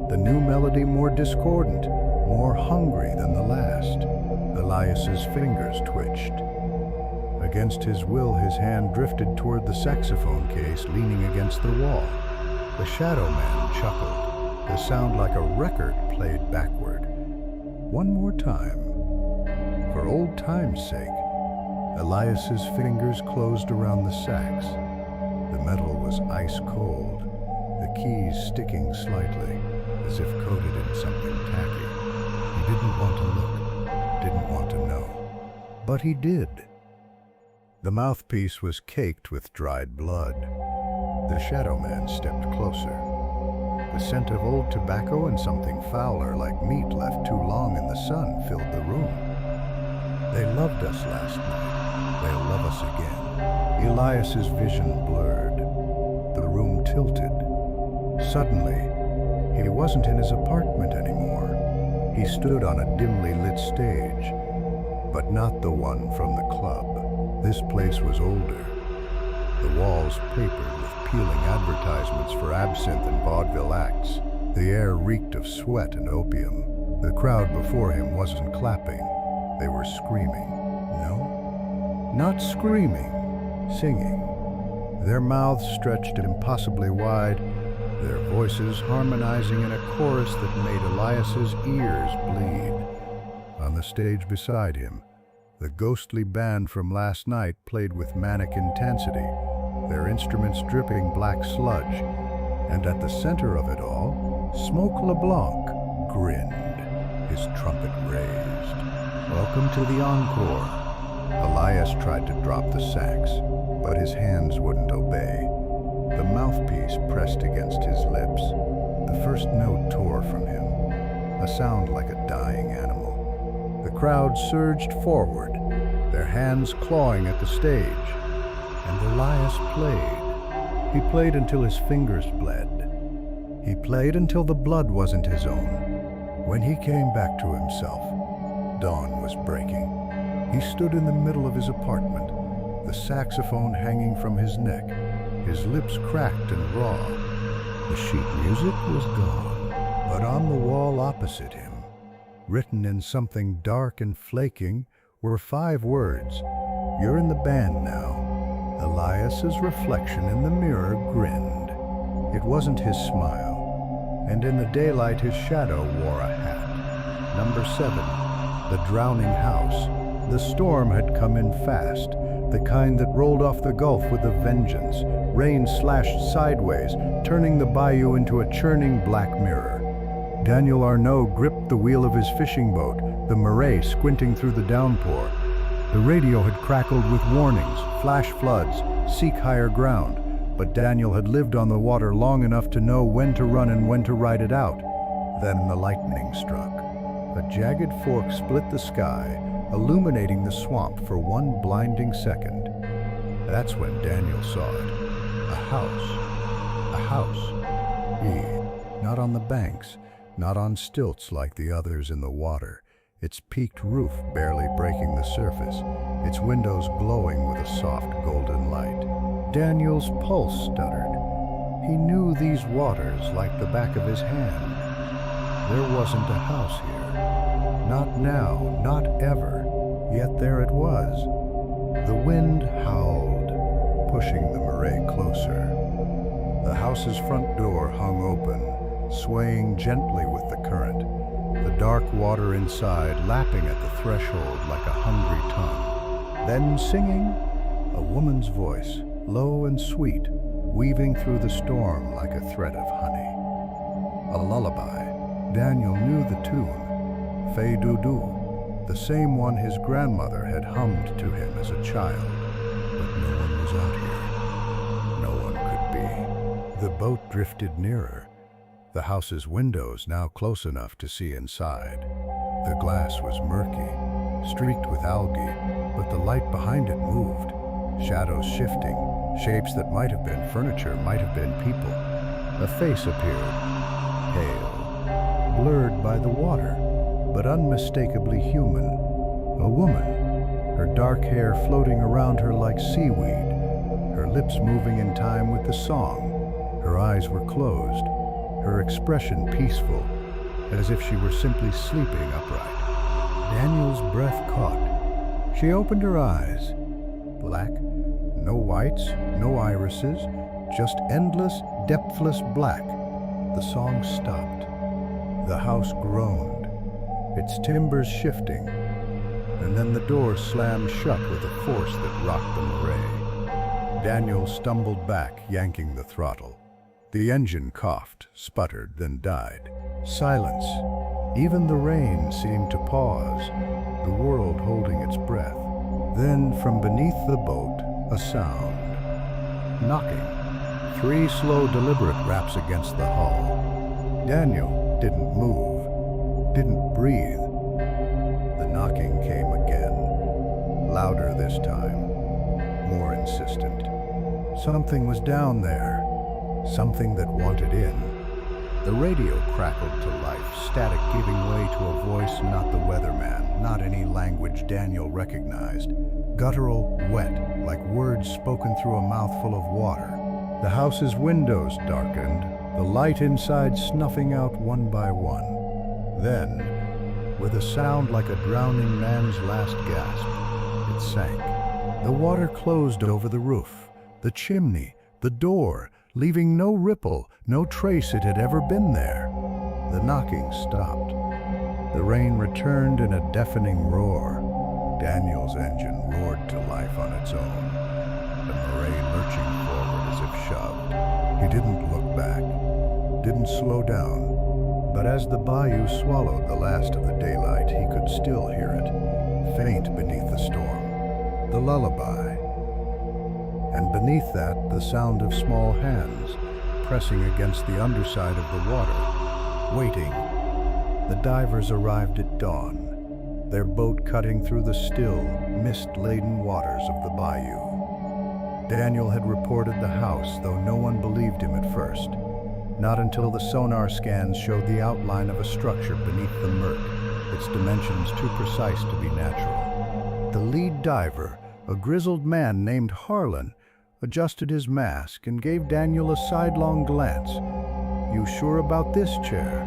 the new melody more discordant, more hungry than the last. Elias's fingers twitched. Against his will, his hand drifted toward the saxophone case leaning against the wall. The shadow man chuckled, the sound like a record played backward. One more time. For old time's sake. Elias's fingers closed around the sax. The metal was ice cold, the keys sticking slightly, as if coated in something tacky. He didn't want to look, didn't want to know. But he did. The mouthpiece was caked with dried blood. The shadow man stepped closer. The scent of old tobacco and something fouler like meat left too long in the sun filled the room. "They loved us last night. They'll love us again." Elias's vision blurred. The room tilted. Suddenly, he wasn't in his apartment anymore. He stood on a dimly lit stage, but not the one from the club. This place was older. The walls papered with peeling advertisements for absinthe and vaudeville acts. The air reeked of sweat and opium. The crowd before him wasn't clapping. They were screaming. No, not screaming, singing. Their mouths stretched impossibly wide, their voices harmonizing in a chorus that made Elias's ears bleed. On the stage beside him, the ghostly band from last night played with manic intensity, their instruments dripping black sludge, and at the center of it all, Smoke LeBlanc grinned, his trumpet raised. "Welcome to the encore." Elias tried to drop the sax, but his hands wouldn't obey. The mouthpiece pressed against his lips. The first note tore from him, a sound like a dying animal. The crowd surged forward, their hands clawing at the stage, and Elias played. He played until his fingers bled. He played until the blood wasn't his own. When he came back to himself, dawn was breaking. He stood in the middle of his apartment, the saxophone hanging from his neck, his lips cracked and raw. The sheet music was gone. But on the wall opposite him, written in something dark and flaking, were 5 words. "You're in the band now." Elias's reflection in the mirror grinned. It wasn't his smile, and in the daylight his shadow wore a hat. Number 7, the drowning house. The storm had come in fast, the kind that rolled off the Gulf with a vengeance. Rain slashed sideways, turning the bayou into a churning black mirror. Daniel Arnault gripped the wheel of his fishing boat, the Murray squinting through the downpour. The radio had crackled with warnings, flash floods, seek higher ground, but Daniel had lived on the water long enough to know when to run and when to ride it out. Then the lightning struck. A jagged fork split the sky, illuminating the swamp for one blinding second. That's when Daniel saw it. A house. A house. Not on the banks, not on stilts like the others in the water. Its peaked roof barely breaking the surface, its windows glowing with a soft golden light. Daniel's pulse stuttered. He knew these waters like the back of his hand. There wasn't a house here. Not now, not ever. Yet there it was. The wind howled, pushing the Murray closer. The house's front door hung open, swaying gently with the current, the dark water inside lapping at the threshold like a hungry tongue. Then singing, a woman's voice, low and sweet, weaving through the storm like a thread of honey. A lullaby. Daniel knew the tune, Fay Doo Doo, the same one his grandmother had hummed to him as a child. But no one was out here. No one could be. The boat drifted nearer, the house's windows now close enough to see inside. The glass was murky, streaked with algae, but the light behind it moved, shadows shifting, shapes that might have been furniture, might have been people. A face appeared, pale, blurred by the water, but unmistakably human. A woman, her dark hair floating around her like seaweed, her lips moving in time with the song. Her eyes were closed, her expression peaceful, as if she were simply sleeping upright. Daniel's breath caught. She opened her eyes. Black, no whites, no irises, just endless, depthless black. The song stopped. The house groaned, its timbers shifting, and then the door slammed shut with a force that rocked the Murray. Daniel stumbled back, yanking the throttle. The engine coughed, sputtered, then died. Silence. Even the rain seemed to pause, the world holding its breath. Then, from beneath the boat, a sound. Knocking. 3 slow, deliberate raps against the hull. Daniel didn't move, didn't breathe. The knocking came again, louder this time, more insistent. Something was down there, something that wanted in. The radio crackled to life, static giving way to a voice not the weatherman, not any language Daniel recognized. Guttural, wet, like words spoken through a mouthful of water. The house's windows darkened, the light inside snuffing out one by one. Then, with a sound like a drowning man's last gasp, it sank. The water closed over the roof, the chimney, the door, leaving no ripple, no trace it had ever been there. The knocking stopped. The rain returned in a deafening roar. Daniel's engine roared to life on its own, the Murray lurching forward as if shoved. He didn't look back, didn't slow down, but as the bayou swallowed the last of the daylight, he could still hear it, faint beneath the storm. The lullaby. And beneath that, the sound of small hands pressing against the underside of the water, waiting. The divers arrived at dawn, their boat cutting through the still, mist-laden waters of the bayou. Daniel had reported the house, though no one believed him at first. Not until the sonar scans showed the outline of a structure beneath the murk, its dimensions too precise to be natural. The lead diver, a grizzled man named Harlan, adjusted his mask and gave Daniel a sidelong glance. "You sure about this chair?"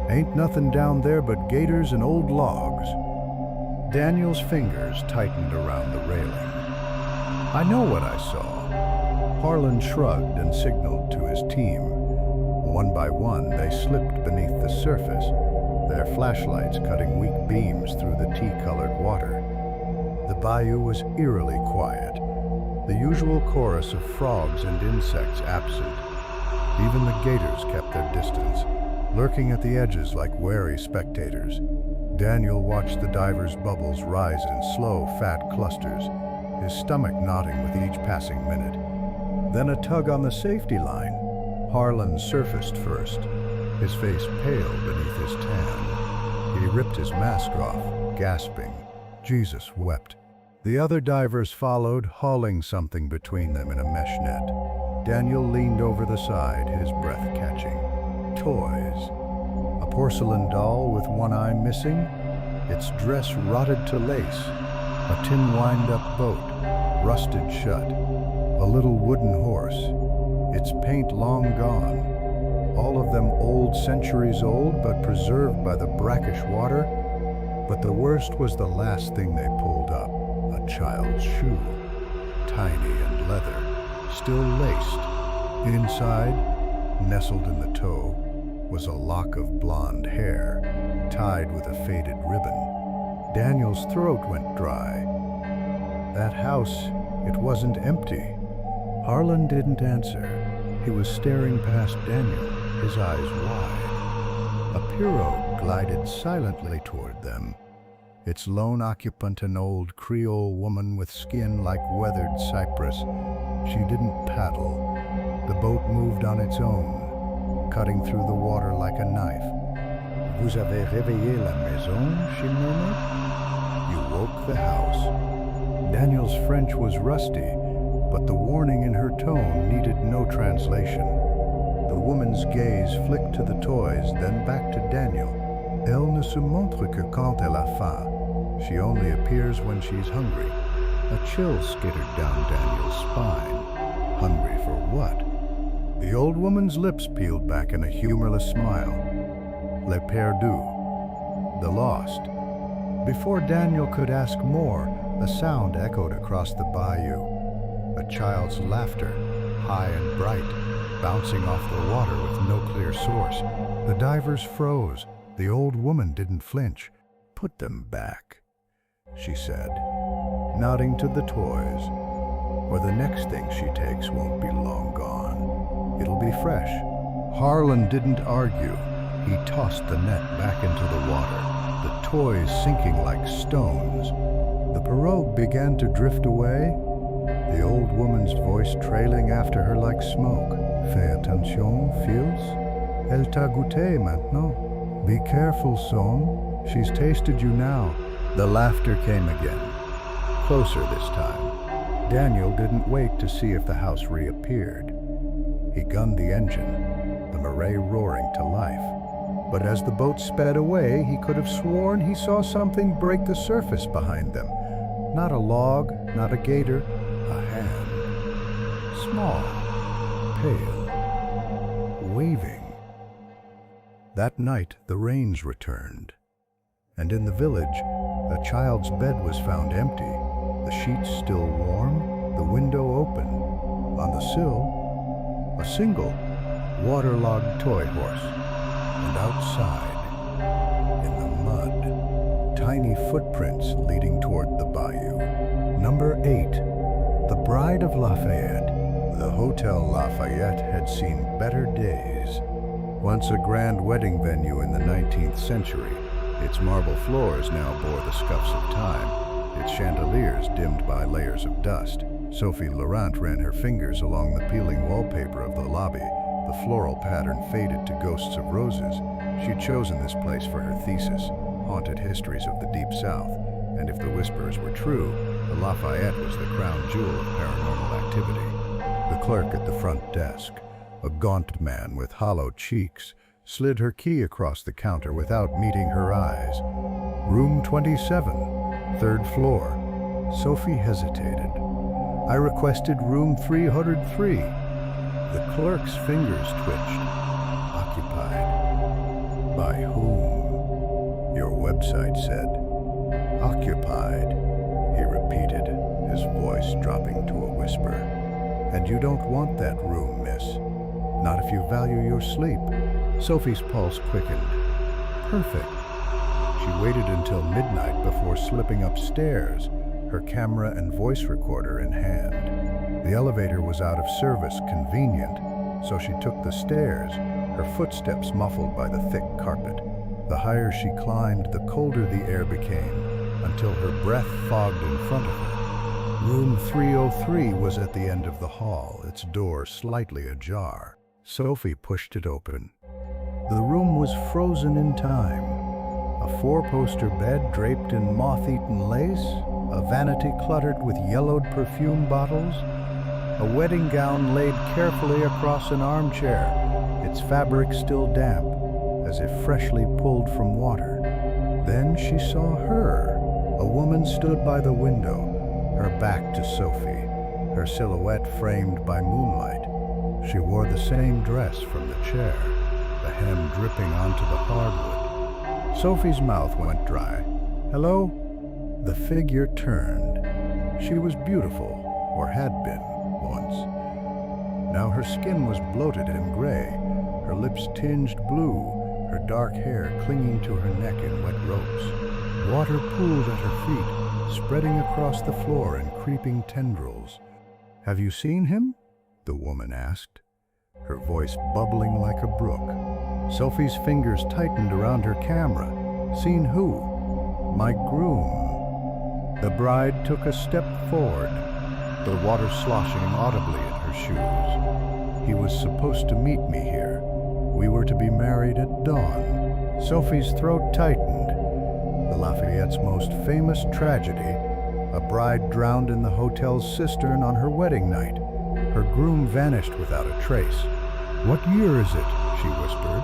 Ain't nothing down there but gators and old logs. Daniel's fingers tightened around the railing. I know what I saw. Harlan shrugged and signaled to his team. One by one, they slipped beneath the surface, their flashlights cutting weak beams through the tea-colored water. The bayou was eerily quiet, the usual chorus of frogs and insects absent. Even the gators kept their distance, lurking at the edges like wary spectators. Daniel watched the divers' bubbles rise in slow, fat clusters, his stomach knotting with each passing minute. Then a tug on the safety line. Harlan surfaced first, his face pale beneath his tan. He ripped his mask off, gasping. Jesus wept. The other divers followed, hauling something between them in a mesh net. Daniel leaned over the side, his breath catching. Toys. A porcelain doll with one eye missing, its dress rotted to lace. A tin wind-up boat, rusted shut. A little wooden horse, its paint long gone. All of them old, centuries old, but preserved by the brackish water. But the worst was the last thing they pulled up, a child's shoe, tiny and leather, still laced. Inside, nestled in the toe, was a lock of blonde hair, tied with a faded ribbon. Daniel's throat went dry. That house, it wasn't empty. Harlan didn't answer. He was staring past Daniel, his eyes wide. A pirogue glided silently toward them, its lone occupant an old Creole woman with skin like weathered cypress. She didn't paddle. The boat moved on its own, cutting through the water like a knife. Vous avez réveillé la maison, she murmured. You woke the house. Daniel's French was rusty, but the warning in her tone needed no translation. The woman's gaze flicked to the toys, then back to Daniel. Elle ne se montre que quand elle a faim. She only appears when she's hungry. A chill skittered down Daniel's spine. Hungry for what? The old woman's lips peeled back in a humorless smile. Les perdus. The lost. Before Daniel could ask more, a sound echoed across the bayou. A child's laughter, high and bright, bouncing off the water with no clear source. The divers froze. The old woman didn't flinch. Put them back, she said, nodding to the toys. Or the next thing she takes won't be long gone. It'll be fresh. Harlan didn't argue. He tossed the net back into the water, the toys sinking like stones. The pirogue began to drift away, the old woman's voice trailing after her like smoke. Fais attention, Fils. Elle t'a goûté maintenant. Be careful, son. She's tasted you now. The laughter came again, closer this time. Daniel didn't wait to see if the house reappeared. He gunned the engine, the Marais roaring to life. But as the boat sped away, he could have sworn he saw something break the surface behind them. Not a log, not a gator, a hand. Small, pale, waving. That night, the rains returned. And in the village, a child's bed was found empty, the sheets still warm, the window open. On the sill, a single, waterlogged toy horse. And outside, in the mud, tiny footprints leading toward the bayou. Number 8, the Bride of Lafayette. The Hotel Lafayette had seen better days. Once a grand wedding venue in the 19th century, its marble floors now bore the scuffs of time, its chandeliers dimmed by layers of dust. Sophie Laurent ran her fingers along the peeling wallpaper of the lobby. The floral pattern faded to ghosts of roses. She'd chosen this place for her thesis, Haunted Histories of the Deep South, and if the whispers were true, the Lafayette was the crown jewel of paranormal activity. The clerk at the front desk, a gaunt man with hollow cheeks, slid her key across the counter without meeting her eyes. Room 27, 3rd floor. Sophie hesitated. I requested room 303. The clerk's fingers twitched. Occupied. By whom? Your website said. Occupied, he repeated, his voice dropping to a whisper. And you don't want that room, miss. Not if you value your sleep. Sophie's pulse quickened. Perfect. She waited until midnight before slipping upstairs, her camera and voice recorder in hand. The elevator was out of service, convenient, so she took the stairs, her footsteps muffled by the thick carpet. The higher she climbed, the colder the air became, until her breath fogged in front of her. Room 303 was at the end of the hall, its door slightly ajar. Sophie pushed it open. The room was frozen in time. A four-poster bed draped in moth-eaten lace, a vanity cluttered with yellowed perfume bottles, a wedding gown laid carefully across an armchair, its fabric still damp, as if freshly pulled from water. Then she saw her. A woman stood by the window, her back to Sophie, her silhouette framed by moonlight. She wore the same dress from the chair, the hem dripping onto the hardwood. Sophie's mouth went dry. Hello? The figure turned. She was beautiful, or had been, once. Now her skin was bloated and gray, her lips tinged blue, her dark hair clinging to her neck in wet ropes. Water pooled at her feet, spreading across the floor in creeping tendrils. Have you seen him? The woman asked, her voice bubbling like a brook. Sophie's fingers tightened around her camera. Seen who? My groom. The bride took a step forward, the water sloshing audibly in her shoes. He was supposed to meet me here. We were to be married at dawn. Sophie's throat tightened. The Lafayette's most famous tragedy, a bride drowned in the hotel's cistern on her wedding night. Her groom vanished without a trace. What year is it? She whispered.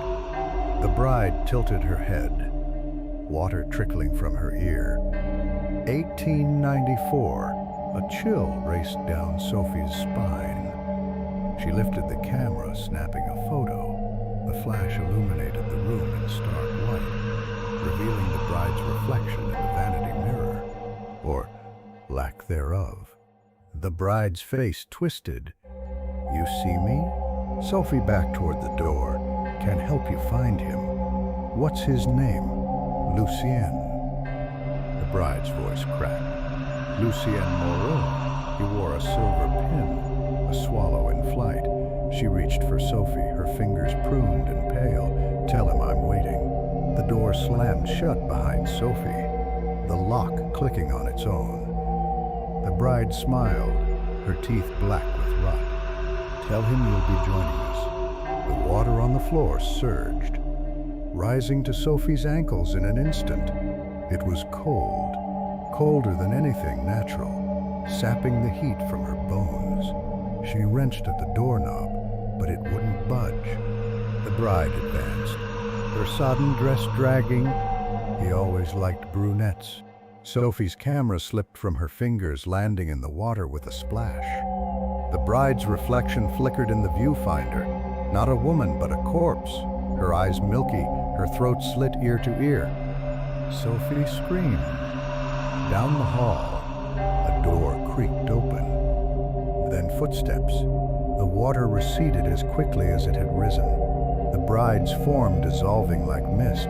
The bride tilted her head, water trickling from her ear. 1894. A chill raced down Sophie's spine. She lifted the camera, snapping a photo. The flash illuminated the room in stark light, revealing the bride's reflection in the vanity mirror, or lack thereof. The bride's face twisted. You see me? Sophie backed toward the door. Can help you find him. What's his name? Lucien. The bride's voice cracked. Lucien Moreau. He wore a silver pin, a swallow in flight. She reached for Sophie, her fingers pruned and pale. Tell him I'm waiting. The door slammed shut behind Sophie, the lock clicking on its own. The bride smiled, her teeth black with rot. Tell him you'll be joining us. The water on the floor surged, rising to Sophie's ankles in an instant. It was cold, colder than anything natural, sapping the heat from her bones. She wrenched at the doorknob, but it wouldn't budge. The bride advanced, her sodden dress dragging. He always liked brunettes. Sophie's camera slipped from her fingers, landing in the water with a splash. The bride's reflection flickered in the viewfinder. Not a woman, but a corpse. Her eyes milky, her throat slit ear to ear. Sophie screamed. Down the hall, a door creaked open. Then footsteps. The water receded as quickly as it had risen, the bride's form dissolving like mist.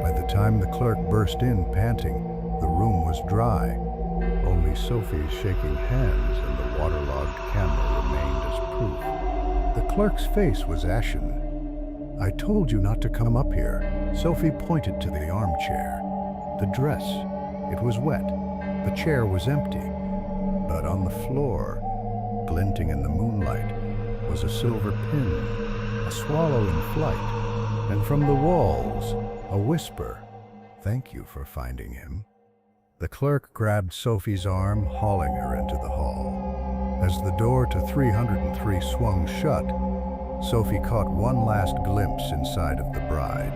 By the time the clerk burst in, panting, the room was dry. Only Sophie's shaking hands and the waterlogged camera remained as proof. The clerk's face was ashen. I told you not to come up here. Sophie pointed to the armchair. The dress, it was wet. The chair was empty. But on the floor, glinting in the moonlight, was a silver pin, a swallow in flight, and from the walls, a whisper, "Thank you for finding him." The clerk grabbed Sophie's arm, hauling her into the hall. As the door to 303 swung shut, Sophie caught one last glimpse inside of the bride,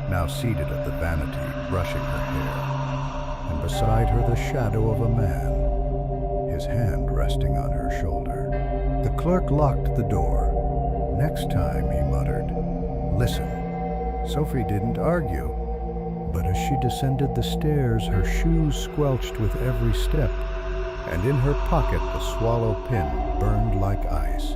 now seated at the vanity, brushing her hair, and beside her the shadow of a man, his hand resting on her shoulder. The clerk locked the door. Next time, he muttered, listen. Sophie didn't argue, but as she descended the stairs, her shoes squelched with every step, and in her pocket the swallow pin burned like ice.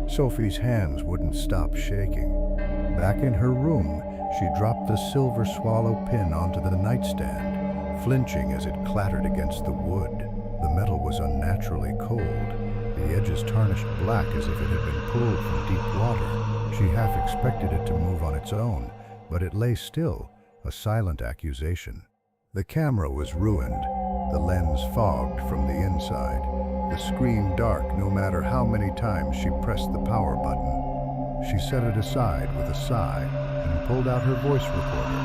Sophie's hands wouldn't stop shaking. Back in her room, she dropped the silver swallow pin onto the nightstand, flinching as it clattered against the wood. The metal was unnaturally cold, the edges tarnished black as if it had been pulled from deep water. She half expected it to move on its own, but it lay still, a silent accusation. The camera was ruined, the lens fogged from the inside, the screen dark no matter how many times she pressed the power button. She set it aside with a sigh and pulled out her voice recorder.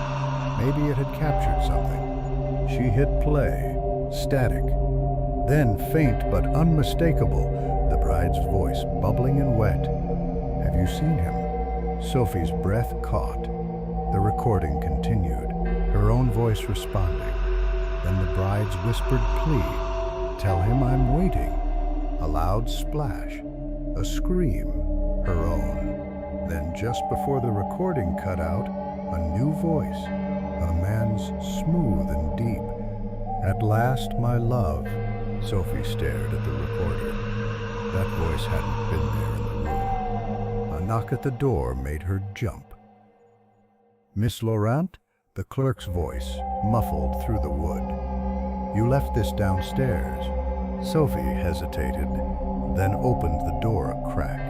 Maybe it had captured something. She hit play, static. Then, faint but unmistakable, the bride's voice, bubbling and wet. "Have you seen him?" Sophie's breath caught. The recording continued, her own voice responding. Then the bride's whispered plea, "Tell him I'm waiting." A loud splash, a scream, her own. Then just before the recording cut out, a new voice, a man's smooth and deep. "At last, my love." Sophie stared at the recorder. That voice hadn't been there in the room. A knock at the door made her jump. "Miss Laurent?" The clerk's voice, muffled through the wood. "You left this downstairs." Sophie hesitated, then opened the door a crack.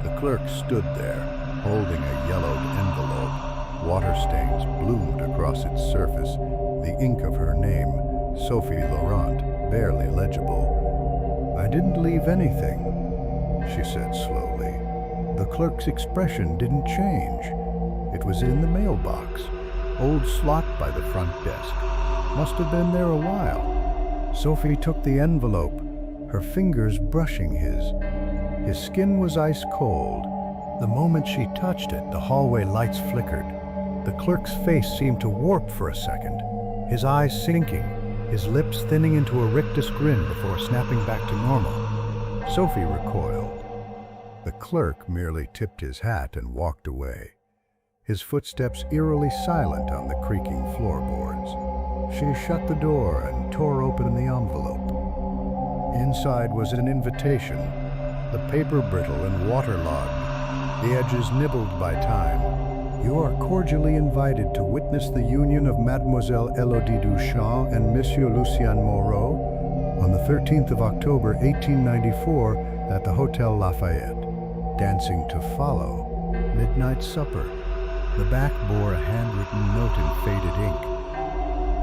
The clerk stood there, holding a yellowed envelope. Water stains bloomed across its surface, the ink of her name, Sophie Laurent, barely legible. "I didn't leave anything," she said slowly. The clerk's expression didn't change. It was in the mailbox, old slot by the front desk. Must have been there a while. Sophie took the envelope, her fingers brushing his. His skin was ice cold. The moment she touched it, the hallway lights flickered. The clerk's face seemed to warp for a second, his eyes sinking, his lips thinning into a rictus grin before snapping back to normal. Sophie recoiled. The clerk merely tipped his hat and walked away, his footsteps eerily silent on the creaking floorboards. She shut the door and tore open the envelope. Inside was an invitation, the paper brittle and waterlogged, the edges nibbled by time. "You are cordially invited to witness the union of Mademoiselle Élodie Duchamp and Monsieur Lucien Moreau on the 13th of October, 1894, at the Hotel Lafayette. Dancing to follow. Midnight supper." The back bore a handwritten note in faded ink.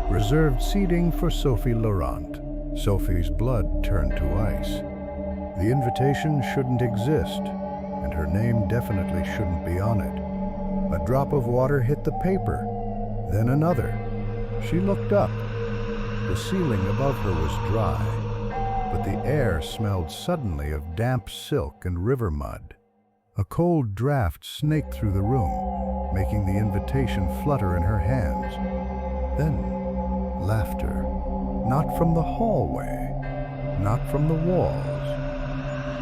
"Reserved seating for Sophie Laurent." Sophie's blood turned to ice. The invitation shouldn't exist, and her name definitely shouldn't be on it. A drop of water hit the paper, then another. She looked up. The ceiling above her was dry, but the air smelled suddenly of damp silk and river mud. A cold draft snaked through the room, making the invitation flutter in her hands. Then, laughter. Not from the hallway, not from the walls,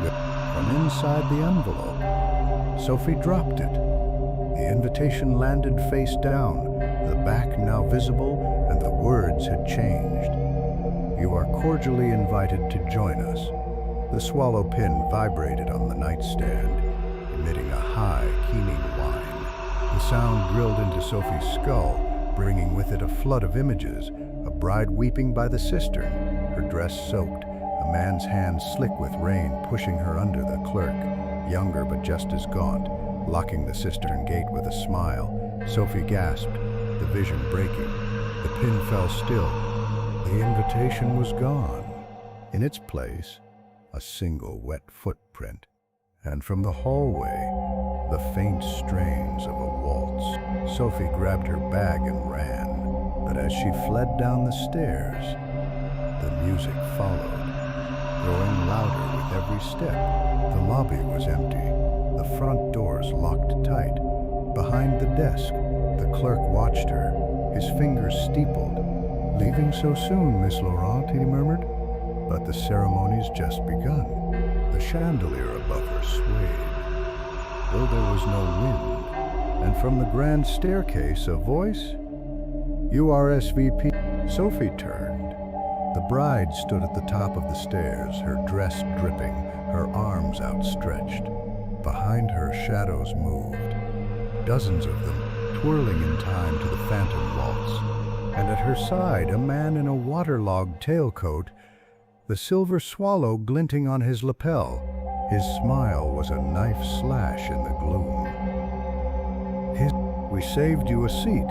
but from inside the envelope. Sophie dropped it. The invitation landed face down, the back now visible, and the words had changed. "You are cordially invited to join us." The swallow pin vibrated on the nightstand, emitting a high, keening whine. The sound drilled into Sophie's skull, bringing with it a flood of images, a bride weeping by the cistern, her dress soaked, a man's hands slick with rain pushing her under the clerk, younger but just as gaunt, locking the cistern gate with a smile. Sophie gasped, the vision breaking. The pin fell still. The invitation was gone. In its place, a single wet footprint. And from the hallway, the faint strains of a waltz. Sophie grabbed her bag and ran. But as she fled down the stairs, the music followed, growing louder with every step. The lobby was empty, the front doors locked tight. Behind the desk, the clerk watched her, his fingers steepled. "Leaving so soon, Miss Laurent," he murmured. But the ceremony's just begun. The chandelier above her swayed. Though there was no wind, and from the grand staircase a voice, "You RSVP." Sophie turned. The bride stood at the top of the stairs, her dress dripping, her arms outstretched. Behind her, shadows moved, dozens of them, twirling in time to the phantom waltz. And at her side, a man in a waterlogged tailcoat, the silver swallow glinting on his lapel. His smile was a knife slash in the gloom. "We saved you a seat."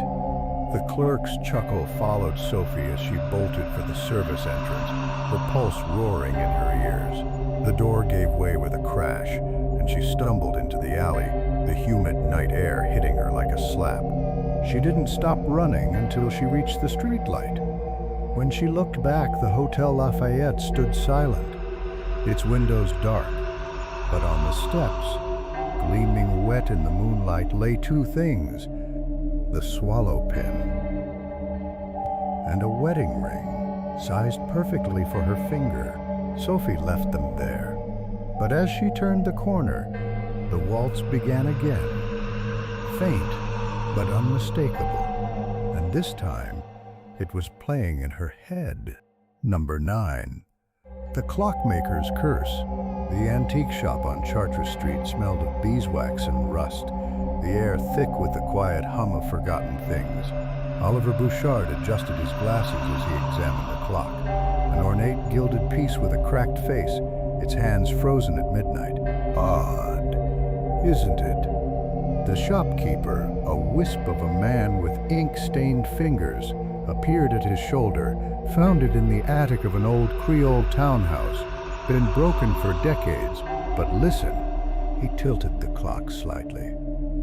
The clerk's chuckle followed Sophie as she bolted for the service entrance, her pulse roaring in her ears. The door gave way with a crash, and she stumbled into the alley, the humid night air hitting her like a slap. She didn't stop running until she reached the streetlight. When she looked back, the Hotel Lafayette stood silent, its windows dark, but on the steps, gleaming wet in the moonlight, lay two things: the swallow pin and a wedding ring, sized perfectly for her finger. Sophie left them there. But as she turned the corner, the waltz began again, faint but unmistakable, and this time it was playing in her head. Number 9. The Clockmaker's Curse. The antique shop on Chartres Street smelled of beeswax and rust, the air thick with the quiet hum of forgotten things. Oliver Bouchard adjusted his glasses as he examined the clock, an ornate gilded piece with a cracked face, its hands frozen at midnight. Odd, isn't it? The shopkeeper, a wisp of a man with ink-stained fingers, appeared at his shoulder, found it in the attic of an old Creole townhouse, been broken for decades. But listen, he tilted the clock slightly.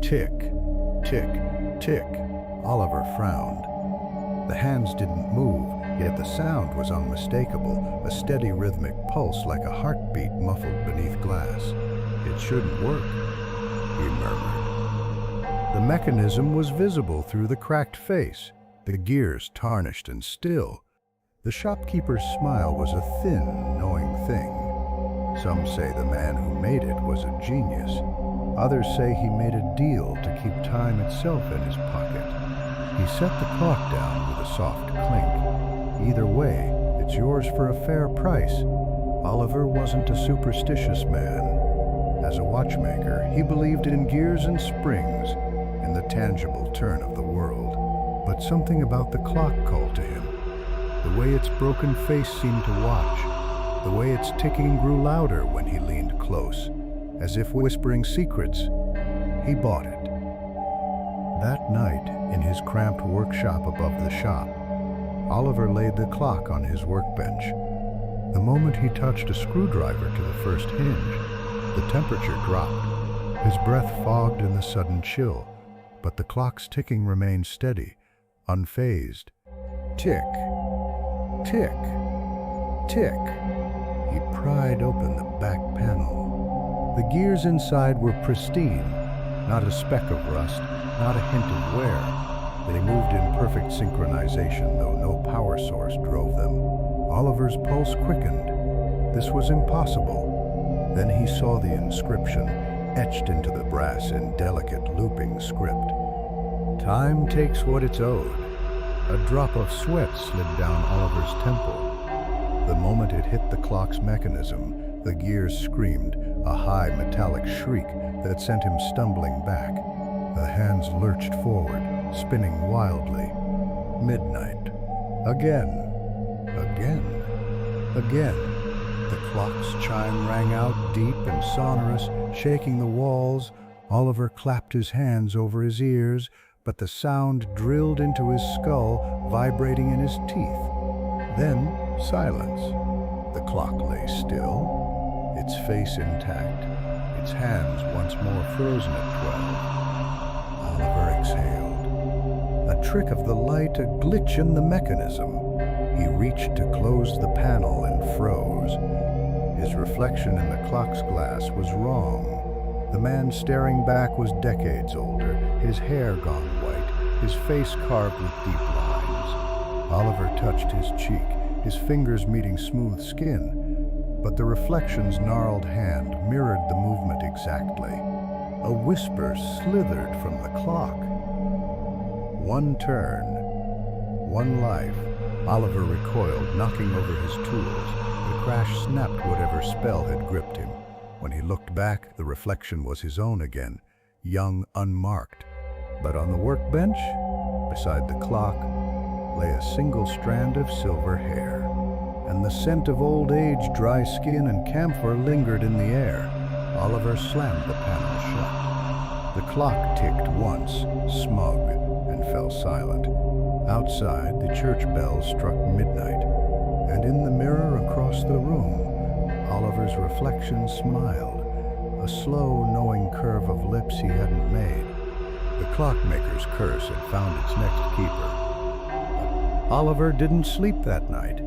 Tick, tick, tick. Oliver frowned. The hands didn't move, yet the sound was unmistakable, a steady rhythmic pulse like a heartbeat muffled beneath glass. It shouldn't work, he murmured. The mechanism was visible through the cracked face, the gears tarnished and still. The shopkeeper's smile was a thin, knowing thing. Some say the man who made it was a genius. Others say he made a deal to keep time itself in his pocket. He set the clock down with a soft clink. Either way, it's yours for a fair price. Oliver wasn't a superstitious man. As a watchmaker, he believed in gears and springs, in the tangible turn of the world. But something about the clock called to him. The way its broken face seemed to watch, the way its ticking grew louder when he leaned close, as if whispering secrets. He bought it. That night, in his cramped workshop above the shop, Oliver laid the clock on his workbench. The moment he touched a screwdriver to the first hinge, the temperature dropped. His breath fogged in the sudden chill, but the clock's ticking remained steady, unfazed. Tick, tick, tick. He pried open the back panel. The gears inside were pristine, not a speck of rust, not a hint of wear. They moved in perfect synchronization, though no power source drove them. Oliver's pulse quickened. This was impossible. Then he saw the inscription, etched into the brass in delicate, looping script. Time takes what it's owed. A drop of sweat slid down Oliver's temple. The moment it hit the clock's mechanism, the gears screamed, a high metallic shriek that sent him stumbling back. The hands lurched forward, spinning wildly. Midnight. Again. Again. Again. The clock's chime rang out deep and sonorous, shaking the walls. Oliver clapped his hands over his ears, but the sound drilled into his skull, vibrating in his teeth. Then, silence. The clock lay still, its face intact, its hands once more frozen at 12. Oliver exhaled. A trick of the light, a glitch in the mechanism. He reached to close the panel and froze. His reflection in the clock's glass was wrong. The man staring back was decades older, his hair gone white, his face carved with deep lines. Oliver touched his cheek, his fingers meeting smooth skin, but the reflection's gnarled hand mirrored the movement exactly. A whisper slithered from the clock. One turn, one life. Oliver recoiled, knocking over his tools. The crash snapped whatever spell had gripped him. When he looked back, the reflection was his own again, young, unmarked. But on the workbench, beside the clock, lay a single strand of silver hair, and the scent of old age, dry skin, and camphor lingered in the air. Oliver slammed the panel shut. The clock ticked once, smug, and fell silent. Outside, the church bells struck midnight, and in the mirror across the room, Oliver's reflection smiled, a slow, knowing curve of lips he hadn't made. The clockmaker's curse had found its next keeper. Oliver didn't sleep that night.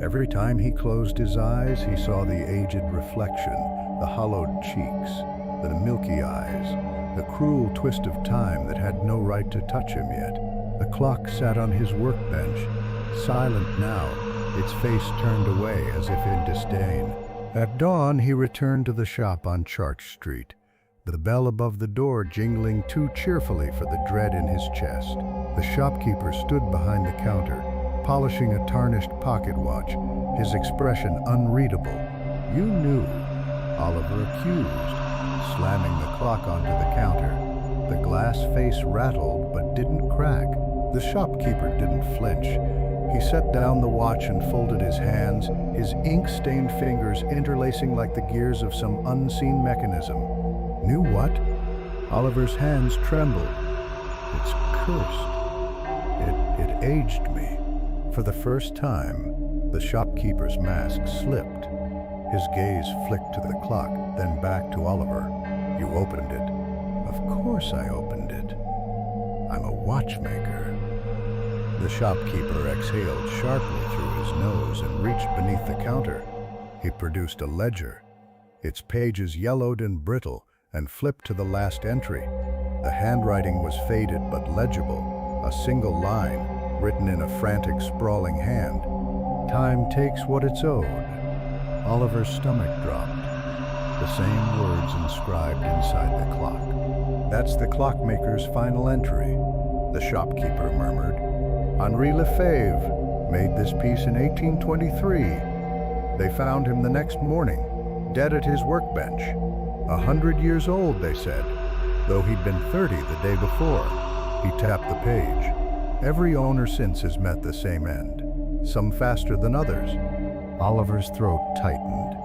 Every time he closed his eyes, he saw the aged reflection, the hollowed cheeks, the milky eyes, the cruel twist of time that had no right to touch him yet. The clock sat on his workbench, silent now, its face turned away as if in disdain. At dawn, he returned to the shop on Church Street, the bell above the door jingling too cheerfully for the dread in his chest. The shopkeeper stood behind the counter, polishing a tarnished pocket watch, his expression unreadable. "You knew," Oliver accused, slamming the clock onto the counter. The glass face rattled but didn't crack. The shopkeeper didn't flinch. He set down the watch and folded his hands, his ink-stained fingers interlacing like the gears of some unseen mechanism. Knew what? Oliver's hands trembled. It's cursed. It aged me. For the first time, the shopkeeper's mask slipped. His gaze flicked to the clock, then back to Oliver. "You opened it." "Of course I opened it. I'm a watchmaker." The shopkeeper exhaled sharply through his nose and reached beneath the counter. He produced a ledger, its pages yellowed and brittle, and flipped to the last entry. The handwriting was faded but legible, a single line, written in a frantic, sprawling hand. "Time takes what it's owed." Oliver's stomach dropped. The same words inscribed inside the clock. "That's the clockmaker's final entry," the shopkeeper murmured. "Henri Lefebvre made this piece in 1823. They found him the next morning, dead at his workbench. 100 years old, they said, though he'd been 30 the day before." He tapped the page. "Every owner since has met the same end, some faster than others." Oliver's throat tightened.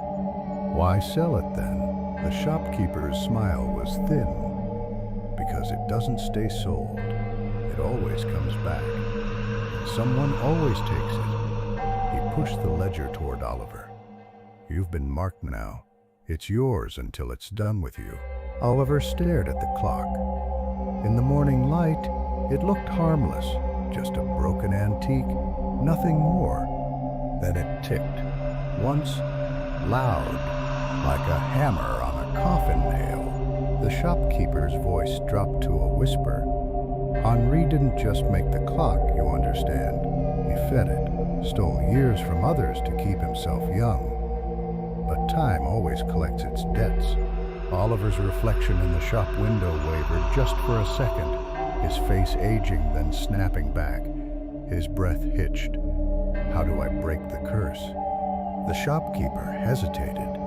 "Why sell it then?" The shopkeeper's smile was thin. "Because it doesn't stay sold. It always comes back. Someone always takes it." He pushed the ledger toward Oliver. "You've been marked now. It's yours until it's done with you." Oliver stared at the clock. In the morning light, it looked harmless, just a broken antique, nothing more. Then it ticked, once loud, like a hammer on a coffin nail. The shopkeeper's voice dropped to a whisper. "Henri didn't just make the clock, you understand. He fed it, stole years from others to keep himself young. But time always collects its debts." Oliver's reflection in the shop window wavered just for a second, his face aging, then snapping back. His breath hitched. "How do I break the curse?" The shopkeeper hesitated.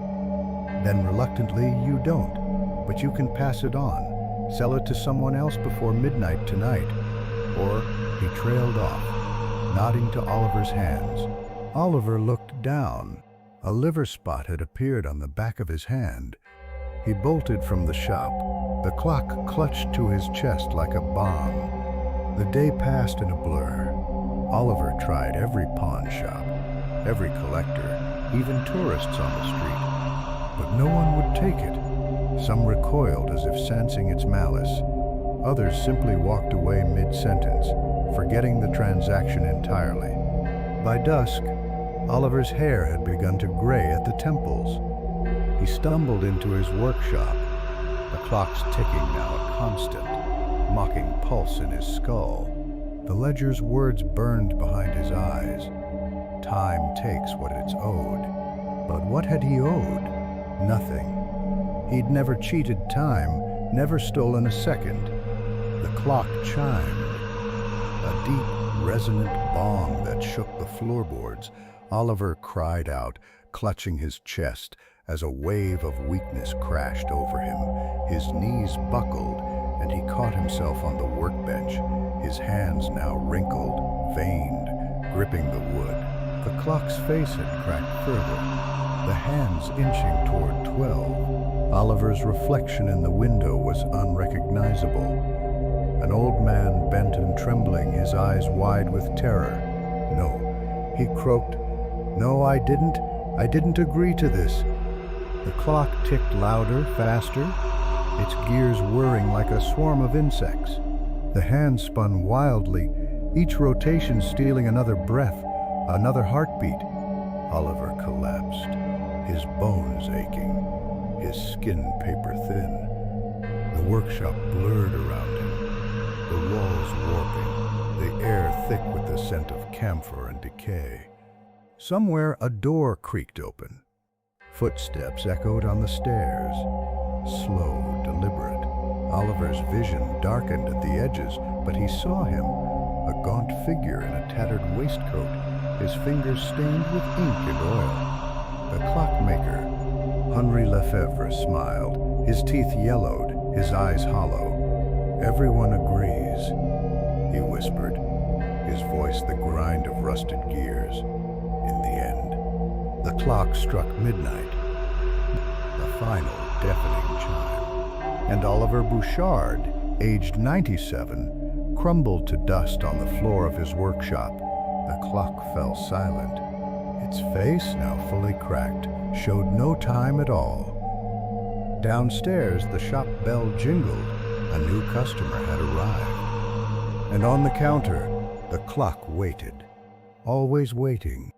Then reluctantly, "You don't, but you can pass it on. Sell it to someone else before midnight tonight." Or he trailed off, nodding to Oliver's hands. Oliver looked down. A liver spot had appeared on the back of his hand. He bolted from the shop. The clock clutched to his chest like a bomb. The day passed in a blur. Oliver tried every pawn shop, every collector, even tourists on the street. But no one would take it. Some recoiled as if sensing its malice. Others simply walked away mid-sentence, forgetting the transaction entirely. By dusk, Oliver's hair had begun to gray at the temples. He stumbled into his workshop, the clock's ticking now a constant, mocking pulse in his skull. The ledger's words burned behind his eyes. Time takes what it's owed. But what had he owed? Nothing. He'd never cheated time, never stolen a second. The clock chimed, a deep, resonant bong that shook the floorboards. Oliver cried out, clutching his chest, as a wave of weakness crashed over him. His knees buckled, and he caught himself on the workbench, his hands now wrinkled, veined, gripping the wood. The clock's face had cracked further, the hands inching toward 12. Oliver's reflection in the window was unrecognizable. An old man, bent and trembling, his eyes wide with terror. "No," he croaked. "No, I didn't agree to this." The clock ticked louder, faster, its gears whirring like a swarm of insects. The hands spun wildly, each rotation stealing another breath, another heartbeat. Oliver collapsed, his bones aching, his skin paper thin. The workshop blurred around him, the walls warping, the air thick with the scent of camphor and decay. Somewhere a door creaked open. Footsteps echoed on the stairs, slow, deliberate. Oliver's vision darkened at the edges, but he saw him, a gaunt figure in a tattered waistcoat, his fingers stained with ink and oil. The clockmaker, Henri Lefebvre, smiled, his teeth yellowed, his eyes hollow. "Everyone agrees," he whispered, his voice the grind of rusted gears. In the end, the clock struck midnight, the final deafening chime, and Oliver Bouchard, aged 97, crumbled to dust on the floor of his workshop. The clock fell silent. Its face, now fully cracked, showed no time at all. Downstairs, the shop bell jingled. A new customer had arrived. And on the counter, the clock waited, always waiting.